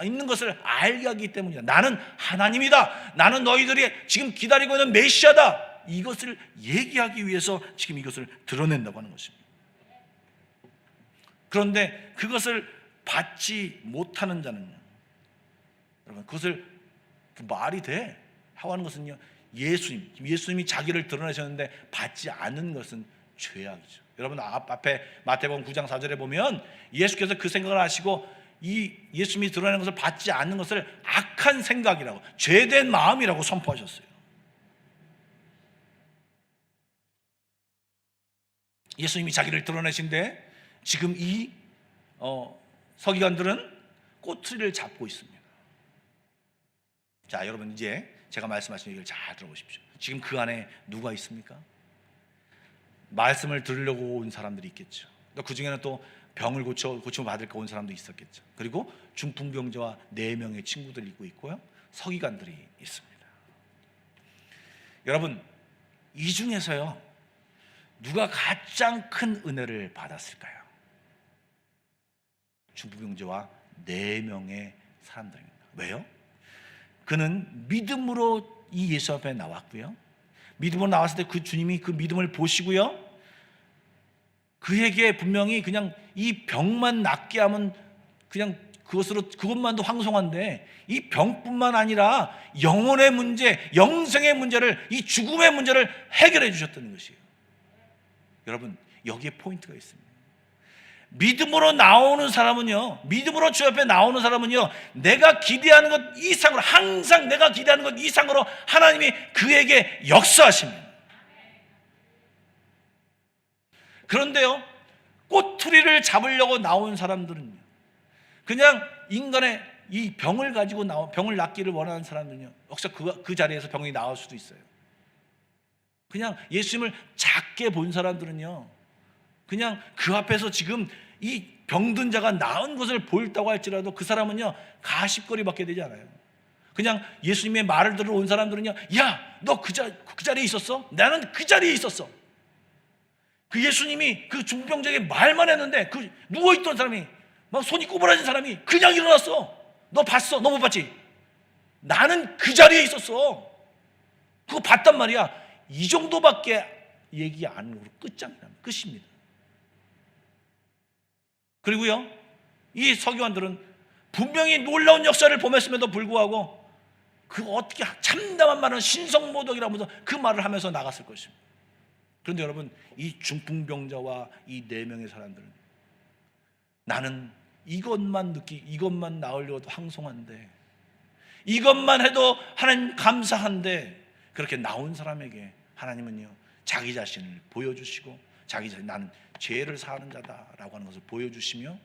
있는 것을 알게 하기 때문이다. 나는 하나님이다. 나는 너희들이 지금 기다리고 있는 메시아다. 이것을 얘기하기 위해서 지금 이것을 드러낸다고 하는 것입니다. 그런데 그것을 받지 못하는 자는, 여러분 그것을 말이 돼? 하고 하는 것은요, 예수님이 자기를 드러내셨는데 받지 않은 것은 죄악이죠. 여러분 앞에 마태복음 9장 4절에 보면 예수께서 그 생각을 하시고 이 예수님이 드러내는 것을 받지 않는 것을 악한 생각이라고, 죄된 마음이라고 선포하셨어요. 예수님이 자기를 드러내신데 지금 이 서기관들은 꼬투리를 잡고 있습니다. 자, 여러분 이제 제가 말씀하신 얘기를 잘 들어보십시오. 지금 그 안에 누가 있습니까? 말씀을 들으려고 온 사람들이 있겠죠. 또 그 중에는 또 병을 고쳐 받을까 온 사람도 있었겠죠. 그리고 중풍병자와 4명의 친구들이 있고요. 서기관들이 있습니다. 여러분, 이 중에서요, 누가 가장 큰 은혜를 받았을까요? 중풍병자와 4명의 사람들입니다. 왜요? 그는 믿음으로 이 예수 앞에 나왔고요. 믿음으로 나왔을 때 그 주님이 그 믿음을 보시고요, 그에게 분명히 그냥 이 병만 낫게 하면 그냥 그것만도 황송한데, 이 병뿐만 아니라 영혼의 문제, 영생의 문제를, 이 죽음의 문제를 해결해 주셨다는 것이에요. 여러분, 여기에 포인트가 있습니다. 믿음으로 나오는 사람은요, 믿음으로 주 앞에 나오는 사람은요, 내가 기대하는 것 이상으로, 항상 내가 기대하는 것 이상으로 하나님이 그에게 역사하십니다. 그런데요, 꼬투리를 잡으려고 나온 사람들은요, 그냥 인간의 이 병을 가지고 병을 낫기를 원하는 사람들은요, 역시 그 자리에서 병이 나올 수도 있어요. 그냥 예수님을 작게 본 사람들은요, 그냥 그 앞에서 지금 이 병든 자가 나은 것을 보였다고 할지라도 그 사람은요, 가십거리밖에 되지 않아요. 그냥 예수님의 말을 들어 온 사람들은요, 야, 너 그 자리에 있었어? 나는 그 자리에 있었어. 그 예수님이 그 중풍병자에게 말만 했는데 그 누워있던 사람이, 막 손이 구부러진 사람이 그냥 일어났어. 너 봤어? 너 못 봤지? 나는 그 자리에 있었어. 그거 봤단 말이야. 이 정도밖에 얘기 안 하고 끝입니다. 그리고요, 이 서기관들은 분명히 놀라운 역사를 범했음에도 불구하고 그 어떻게 참담한 말은 신성모독이라면서 그 말을 하면서 나갔을 것입니다. 그런데 여러분, 이 중풍병자와 이 4명의 사람들은, 나는 이것만 나으려도 황송한데, 이것만 해도 하나님 감사한데, 그렇게 나온 사람에게 하나님은요, 자기 자신을 보여주시고, 나는 죄를 사하는 자다라고 하는 것을 보여주시며,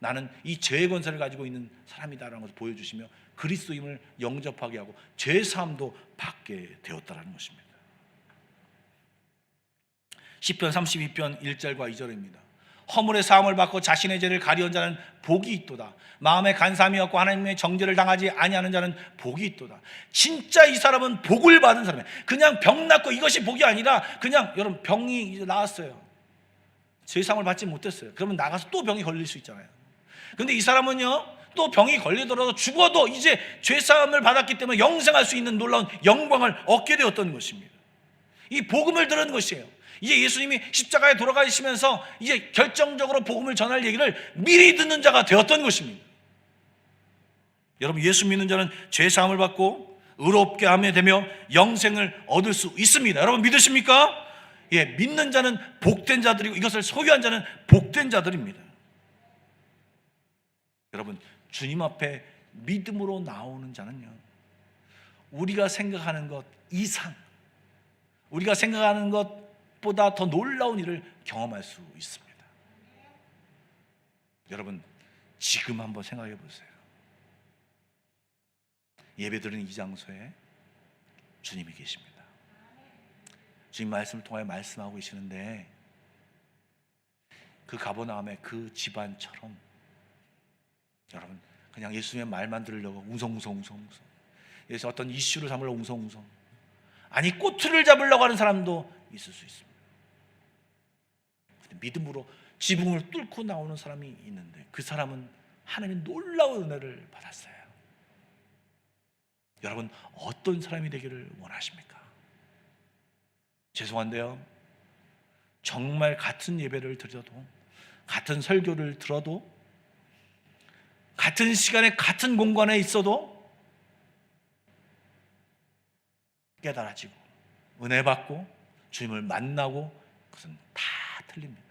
나는 이 죄의 권세를 가지고 있는 사람이다라는 것을 보여주시며, 그리스도임을 영접하게 하고 죄 사함도 받게 되었다라는 것입니다. 시편 32편 1절과 2절입니다. 허물의 사함을 받고 자신의 죄를 가리운 자는 복이 있도다. 마음에 간사함이 없고 하나님의 정죄를 당하지 아니하는 자는 복이 있도다. 진짜 이 사람은 복을 받은 사람이에요. 그냥 병 낫고 이것이 복이 아니라, 그냥 여러분, 병이 이제 나았어요. 죄사함을 받지 못했어요. 그러면 나가서 또 병이 걸릴 수 있잖아요. 근데 이 사람은요, 또 병이 걸리더라도 죽어도 이제 죄사함을 받았기 때문에 영생할 수 있는 놀라운 영광을 얻게 되었던 것입니다. 이 복음을 들은 것이에요. 이제 예수님이 십자가에 돌아가시면서 이제 결정적으로 복음을 전할 얘기를 미리 듣는 자가 되었던 것입니다. 여러분, 예수 믿는 자는 죄사함을 받고 의롭게 하며 되며 영생을 얻을 수 있습니다. 여러분, 믿으십니까? 예, 믿는 자는 복된 자들이고 이것을 소유한 자는 복된 자들입니다. 여러분, 주님 앞에 믿음으로 나오는 자는요, 우리가 생각하는 것 이상, 우리가 생각하는 것보다 더 놀라운 일을 경험할 수 있습니다. 여러분, 지금 한번 생각해 보세요. 예배드리는 이 장소에 주님이 계십니다. 주님 말씀을 통하여 말씀하고 계시는데, 그 가버나움의 그 집안처럼 여러분, 그냥 예수님의 말만 들으려고 웅성웅성 그래서 어떤 이슈를 삼으려고 웅성웅성, 아니 꼬투리를 잡으려고 하는 사람도 있을 수 있습니다. 믿음으로 지붕을 뚫고 나오는 사람이 있는데, 그 사람은 하나님의 놀라운 은혜를 받았어요. 여러분, 어떤 사람이 되기를 원하십니까? 죄송한데요, 정말 같은 예배를 드려도, 같은 설교를 들어도, 같은 시간에 같은 공간에 있어도 깨달아지고 은혜 받고 주님을 만나고 그것은 다 틀립니다.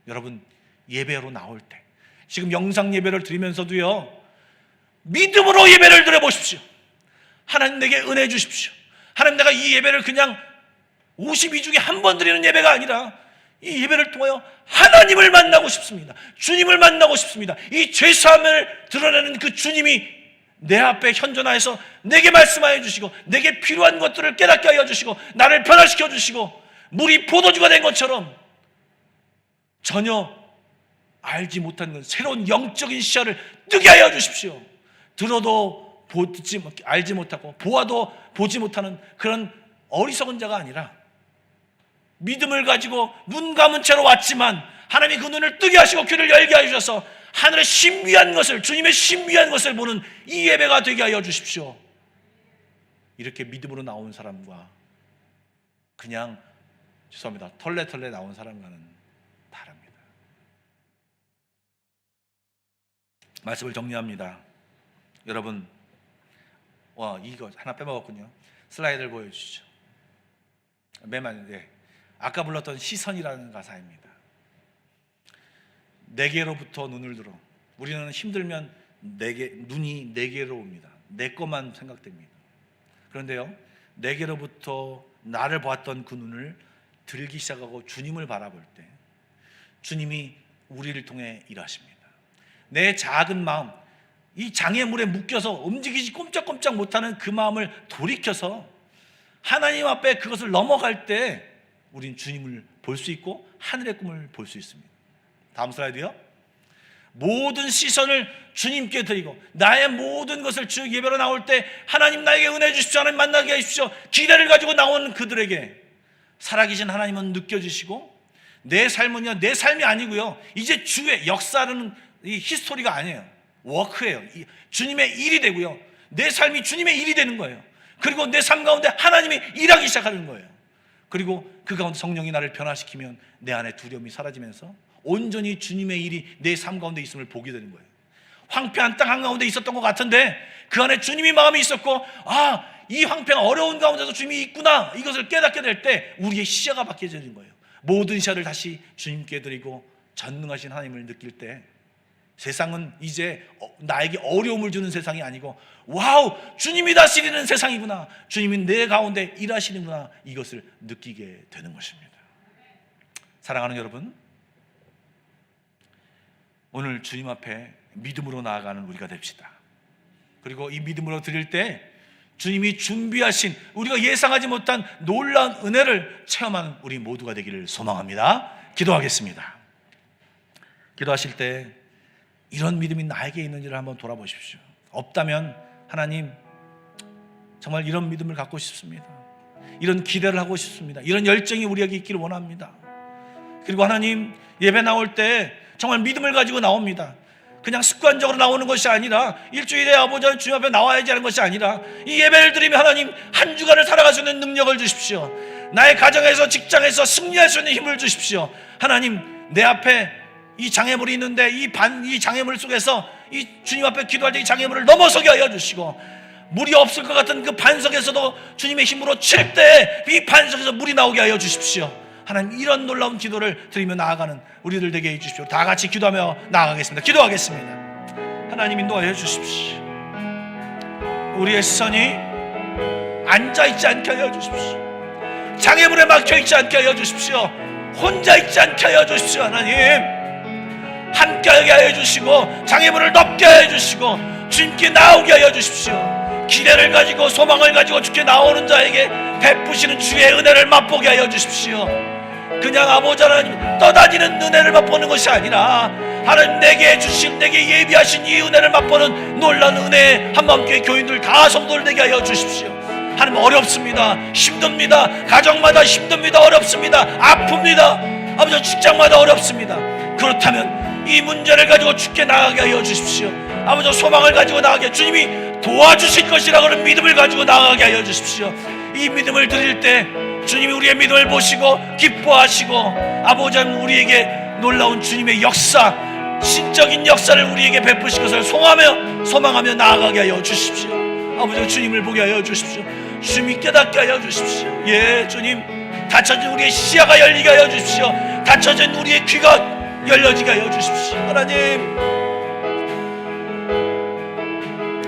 여러분, 예배로 나올 때, 지금 영상 예배를 드리면서도요, 믿음으로 예배를 드려보십시오. 하나님 내게 은혜 주십시오. 하나님, 내가 이 예배를 그냥 52주에 한 번 드리는 예배가 아니라 이 예배를 통하여 하나님을 만나고 싶습니다. 주님을 만나고 싶습니다. 이 죄사함을 드러내는 그 주님이 내 앞에 현존하여서 내게 말씀하여 주시고, 내게 필요한 것들을 깨닫게 하여 주시고, 나를 변화시켜 주시고, 물이 포도주가 된 것처럼 전혀 알지 못하는 새로운 영적인 시야를 뜨게 하여 주십시오. 들어도 알지 못하고 보아도 보지 못하는 그런 어리석은 자가 아니라, 믿음을 가지고 눈 감은 채로 왔지만 하나님이 그 눈을 뜨게 하시고 귀를 열게 하셔서 하늘의 신비한 것을, 주님의 신비한 것을 보는 이 예배가 되게 하여 주십시오. 이렇게 믿음으로 나온 사람과 그냥 털레 나온 사람과는 다릅니다. 말씀을 정리합니다. 여러분, 이거 하나 빼먹었군요. 슬라이드를 보여주시죠. 아까 불렀던 시선이라는 가사입니다. 내게로부터 눈을 들어. 우리는 힘들면 눈이 내게로 옵니다. 내 것만 생각됩니다. 그런데요, 내게로부터 나를 보았던 그 눈을 들기 시작하고 주님을 바라볼 때 주님이 우리를 통해 일하십니다. 내 작은 마음, 이 장애물에 묶여서 움직이지 꼼짝꼼짝 못하는 그 마음을 돌이켜서 하나님 앞에 그것을 넘어갈 때 우린 주님을 볼 수 있고 하늘의 꿈을 볼 수 있습니다. 다음 슬라이드요. 모든 시선을 주님께 드리고 나의 모든 것을 주 예배로 나올 때 하나님 나에게 은혜 주십시오, 하나님 만나게 하십시오, 기대를 가지고 나오는 그들에게 살아계신 하나님은 느껴지시고, 내 삶은요, 내 삶이 아니고요, 이제 주의 역사는 이 히스토리가 아니에요. 워크예요. 주님의 일이 되고요, 내 삶이 주님의 일이 되는 거예요. 그리고 내 삶 가운데 하나님이 일하기 시작하는 거예요. 그리고 그 가운데 성령이 나를 변화시키면 내 안에 두려움이 사라지면서 온전히 주님의 일이 내 삶 가운데 있음을 보게 되는 거예요. 황폐한 땅 한가운데 있었던 것 같은데 그 안에 주님이 마음이 있었고, 이 황폐한 어려운 가운데도 주님이 있구나, 이것을 깨닫게 될 때 우리의 시야가 바뀌어지는 거예요. 모든 시야를 다시 주님께 드리고 전능하신 하나님을 느낄 때 세상은 이제 나에게 어려움을 주는 세상이 아니고, 와우, 주님이 다스리는 세상이구나, 주님이 내 가운데 일하시는구나, 이것을 느끼게 되는 것입니다. 사랑하는 여러분, 오늘 주님 앞에 믿음으로 나아가는 우리가 됩시다. 그리고 이 믿음으로 드릴 때 주님이 준비하신, 우리가 예상하지 못한 놀라운 은혜를 체험하는 우리 모두가 되기를 소망합니다. 기도하겠습니다. 기도하실 때 이런 믿음이 나에게 있는지를 한번 돌아보십시오. 없다면 하나님, 정말 이런 믿음을 갖고 싶습니다. 이런 기대를 하고 싶습니다. 이런 열정이 우리에게 있기를 원합니다. 그리고 하나님, 예배 나올 때 정말 믿음을 가지고 나옵니다. 그냥 습관적으로 나오는 것이 아니라, 일주일에 아버지 주님 앞에 나와야지 하는 것이 아니라, 이 예배를 드리면 하나님 한 주간을 살아갈 수 있는 능력을 주십시오. 나의 가정에서, 직장에서 승리할 수 있는 힘을 주십시오. 하나님, 내 앞에 이 장애물이 있는데 이 장애물 속에서 이 주님 앞에 기도할 때 이 장애물을 넘어서게 하여 주시고, 물이 없을 것 같은 그 반석에서도 주님의 힘으로 칠 때 이 반석에서 물이 나오게 하여 주십시오. 하나님, 이런 놀라운 기도를 드리며 나아가는 우리들 되게 해주십시오. 다 같이 기도하며 나아가겠습니다. 기도하겠습니다. 하나님, 인도하여 주십시오. 우리의 시선이 앉아있지 않게 하여 주십시오. 장애물에 막혀있지 않게 하여 주십시오. 혼자 있지 않게 하여 주십시오. 하나님, 함께하게 하여 주시고 장애물을 넘게 하여 주시고 주님께 나오게 하여 주십시오. 기대를 가지고 소망을 가지고 주께 나오는 자에게 베푸시는 주의 은혜를 맛보게 하여 주십시오. 그냥 아버지 하나님 떠다니는 은혜를 맛보는 것이 아니라 하나님 내게 주신, 내게 예비하신 이 은혜를 맛보는 놀라운 은혜 한마음교회 교인들 다 성도를 되게 하여 주십시오. 하나님, 어렵습니다. 힘듭니다. 가정마다 힘듭니다. 어렵습니다. 아픕니다. 아버지, 직장마다 어렵습니다. 그렇다면 이 문제를 가지고 주께 나아가게 하여 주십시오. 아버지, 소망을 가지고 나아가게, 주님이 도와주실 것이라고 하는 믿음을 가지고 나아가게 하여 주십시오. 이 믿음을 드릴 때 주님이 우리의 믿음을 보시고 기뻐하시고 아버지 하나님, 우리에게 놀라운 주님의 역사, 신적인 역사를 우리에게 베푸실 것을 소망하며 나아가게 하여 주십시오. 아버지, 주님을 보게 하여 주십시오. 주님이 깨닫게 하여 주십시오. 예, 주님, 닫혀진 우리의 시야가 열리게 하여 주십시오. 닫혀진 우리의 귀가 열려지게 하여 주십시오.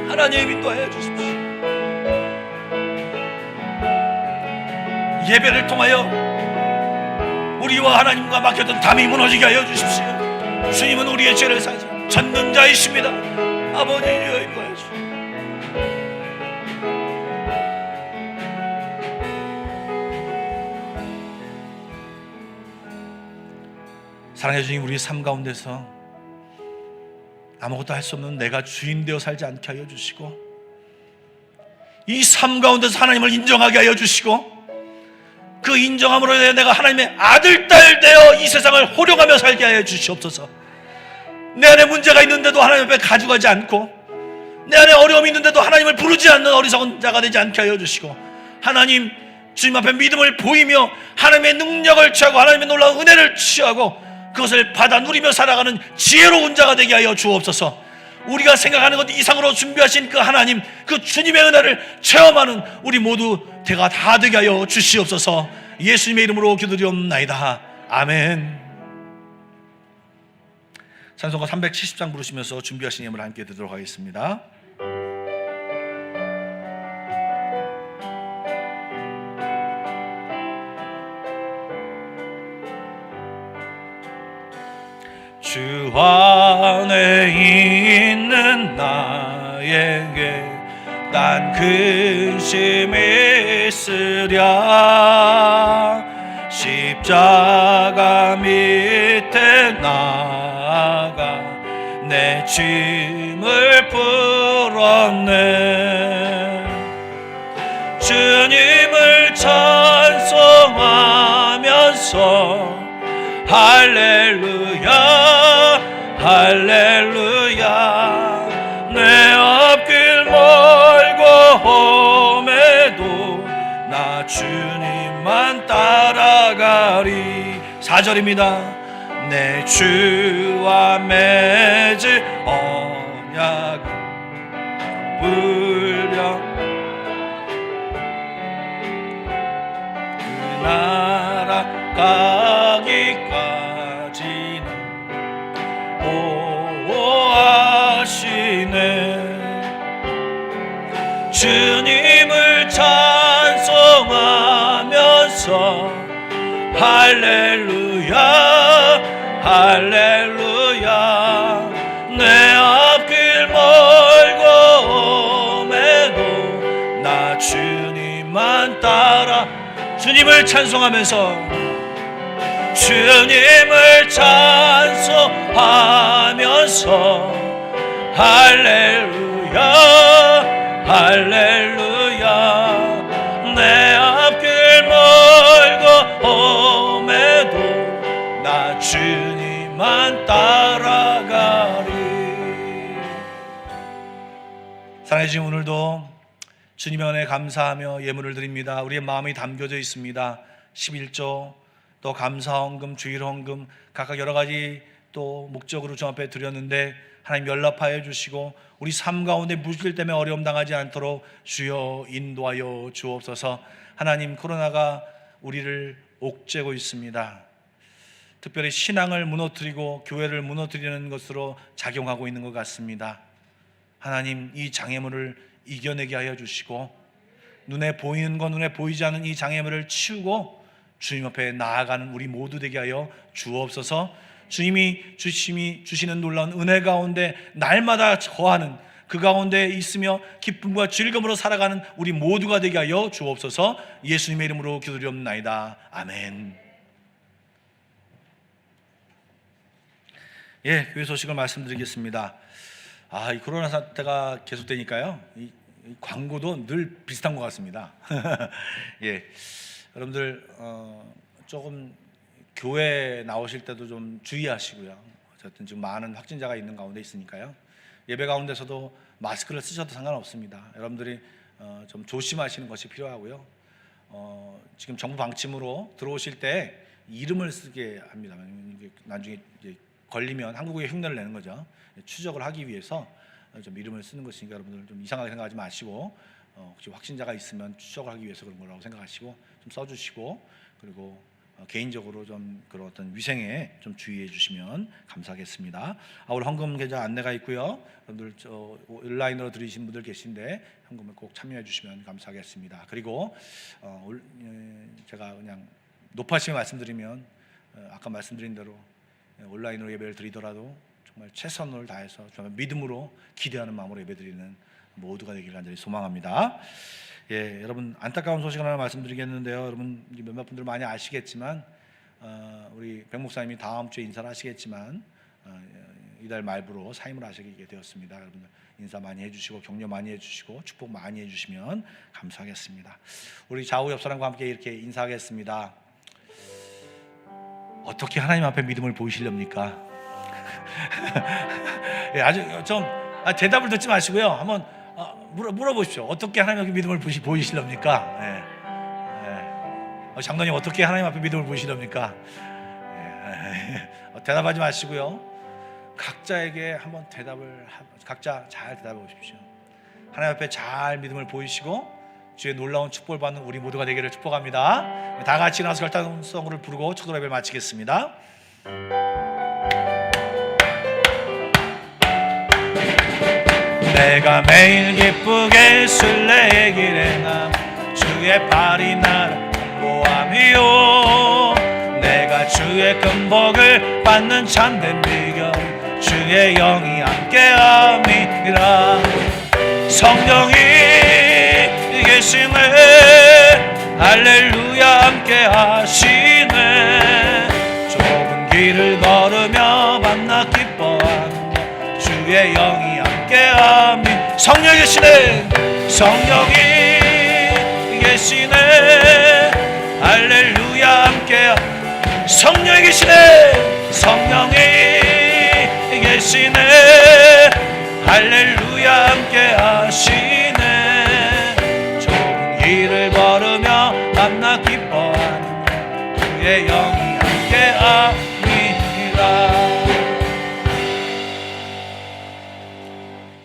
하나님 인도하여 주십시오. 예배를 통하여 우리와 하나님과 막혔던 담이 무너지게 하여 주십시오. 주님은 우리의 죄를 사하신 전능자이십니다. 아버지 인도하여 주십시오. 사랑해 주님, 우리 삶 가운데서 아무것도 할 수 없는 내가 주인 되어 살지 않게 하여 주시고, 이 삶 가운데서 하나님을 인정하게 하여 주시고, 그 인정함으로 인해 내가 하나님의 아들, 딸 되어 이 세상을 호령하며 살게 하여 주시옵소서. 내 안에 문제가 있는데도 하나님 앞에 가져가지 않고, 내 안에 어려움이 있는데도 하나님을 부르지 않는 어리석은 자가 되지 않게 하여 주시고, 하나님 주님 앞에 믿음을 보이며 하나님의 능력을 취하고 하나님의 놀라운 은혜를 취하고 그것을 받아 누리며 살아가는 지혜로운 자가 되게 하여 주옵소서. 우리가 생각하는 것 이상으로 준비하신 그 하나님, 그 주님의 은혜를 체험하는 우리 모두 다 되게 하여 주시옵소서. 예수님의 이름으로 기도드리옵나이다. 아멘. 찬송가 370장 부르시면서 준비하신 예물 함께 드리도록 하겠습니다. 주 안에 있는 나에게 난 근심이 있으랴. 십자가 밑에 나가 내 짐을 풀었네. 주님을 찬송하면서 할렐루야 할렐루야. 내 앞길 멀고 험해도 나 주님만 따라가리. 4절입니다. 내 주와 맺을 언약을 불려 그 나라 가기까지는 보호하시네. 주님을 찬송하면서 할렐루야 할렐루야. 내 앞길 멀고 험해도 나 주님만 따라. 주님을 찬송하면서 주님을 찬송하면서 할렐루야 할렐루야. 내 앞길 멀고 험해도 나 주님만 따라가리. 사랑해 주님, 오늘도 주님의 은혜에 감사하며 예물을 드립니다. 우리의 마음이 담겨져 있습니다. 11조, 또 감사헌금, 주일헌금 각각 여러 가지 또 목적으로 주 앞에 드렸는데 하나님 연락하여 주시고 우리 삶 가운데 물질 때문에 어려움 당하지 않도록 주여 인도하여 주옵소서. 하나님, 코로나가 우리를 옥죄고 있습니다. 특별히 신앙을 무너뜨리고 교회를 무너뜨리는 것으로 작용하고 있는 것 같습니다. 하나님, 이 장애물을 이겨내게 하여 주시고 눈에 보이는 것, 눈에 보이지 않는 이 장애물을 치우고 주님 앞에 나아가는 우리 모두 되게 하여 주옵소서. 주님이 주시는 놀라운 은혜 가운데 날마다 거하는 그 가운데 있으며 기쁨과 즐거움으로 살아가는 우리 모두가 되게 하여 주옵소서. 예수님의 이름으로 기도드리옵나이다. 아멘. 예, 교회 소식을 말씀드리겠습니다. 이 코로나 사태가 계속되니까요, 이 광고도 늘 비슷한 것 같습니다. 예, 여러분들 조금 교회 나오실 때도 좀 주의하시고요. 어쨌든 지금 많은 확진자가 있는 가운데 있으니까요. 예배 가운데서도 마스크를 쓰셔도 상관없습니다. 여러분들이 좀 조심하시는 것이 필요하고요. 지금 정부 방침으로 들어오실 때 이름을 쓰게 합니다. 나중에 이제 걸리면 한국에 흉내를 내는 거죠. 추적을 하기 위해서 좀 이름을 쓰는 것이니까 여러분들 좀 이상하게 생각하지 마시고 혹시 확진자가 있으면 추적을 하기 위해서 그런 거라고 생각하시고 좀 써주시고, 그리고 개인적으로 좀 그런 어떤 위생에 좀 주의해 주시면 감사하겠습니다. 오늘 헌금 계좌 안내가 있고요. 여러분들 온라인으로 들으신 분들 계신데 헌금에 꼭 참여해 주시면 감사하겠습니다. 그리고 제가 그냥 높아심에 말씀드리면 아까 말씀드린 대로 온라인으로 예배를 드리더라도 정말 최선을 다해서 정말 믿음으로 기대하는 마음으로 예배드리는 모두가 되기를 간절히 소망합니다. 예, 여러분 안타까운 소식 하나 말씀드리겠는데요. 여러분 몇몇 분들 많이 아시겠지만 우리 백 목사님이 다음 주에 인사를 하시겠지만 이달 말부로 사임을 하시게 되었습니다. 여러분 인사 많이 해주시고 격려 많이 해주시고 축복 많이 해주시면 감사하겠습니다. 우리 좌우 옆 사람과 함께 이렇게 인사하겠습니다. 어떻게 하나님 앞에 믿음을 보이시렵니까? 예, 아주 좀 대답을 듣지 마시고요. 한번 물어보십시오. 어떻게 하나님 앞에 믿음을 보이시렵니까? 예. 예. 장로님 어떻게 하나님 앞에 믿음을 보이시렵니까? 예. 대답하지 마시고요. 각자에게 한번 각자 잘 대답해 보십시오. 하나님 앞에 잘 믿음을 보이시고 주의 놀라운 축복을 받는 우리 모두가 되기를 축복합니다. 다 같이 나와서 결단성으로 부르고 초도 예배를 마치겠습니다. 내가 매일 기쁘게 술래의 길에 남 주의 발이 나를 보함이요 내가 주의 큰 복을 받는 참된 비결 주의 영이 함께함이라 성령이 계시네 할렐루야 함께하시네 좁은 길을 걸으며 만나 기뻐하는 주의 영이 함께함이 성령이 계시네 성령이 계시네 할렐루야 함께함 성령이 계시네 성령이 계시네 할렐루야 함께하시네 좁은 길을 걸으며 만나 기뻐하는 주의 영이 함께함이라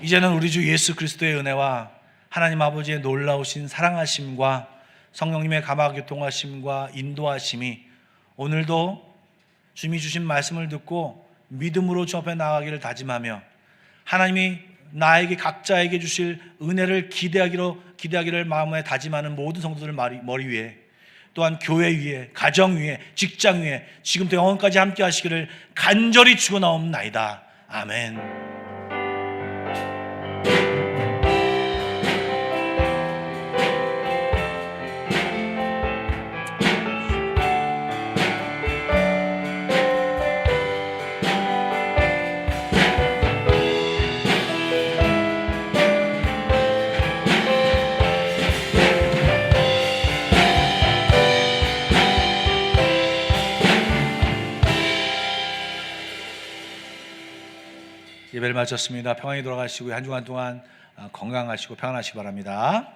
이제는 우리 주 예수 그리스도의 은혜와 하나님 아버지의 놀라우신 사랑하심과 성령님의 감화교통하심과 인도하심이 오늘도 주님이 주신 말씀을 듣고 믿음으로 주 앞에 나아가기를 다짐하며 하나님이 나에게 각자에게 주실 은혜를 기대하기를 마음에 다짐하는 모든 성도들 머리 위에 또한 교회 위에 가정 위에 직장 위에 지금부터 영원까지 함께 하시기를 간절히 축원하옵나이다. 아멘. 예배를 마쳤습니다. 평안히 돌아가시고 한 주간 동안 건강하시고 평안하시기 바랍니다.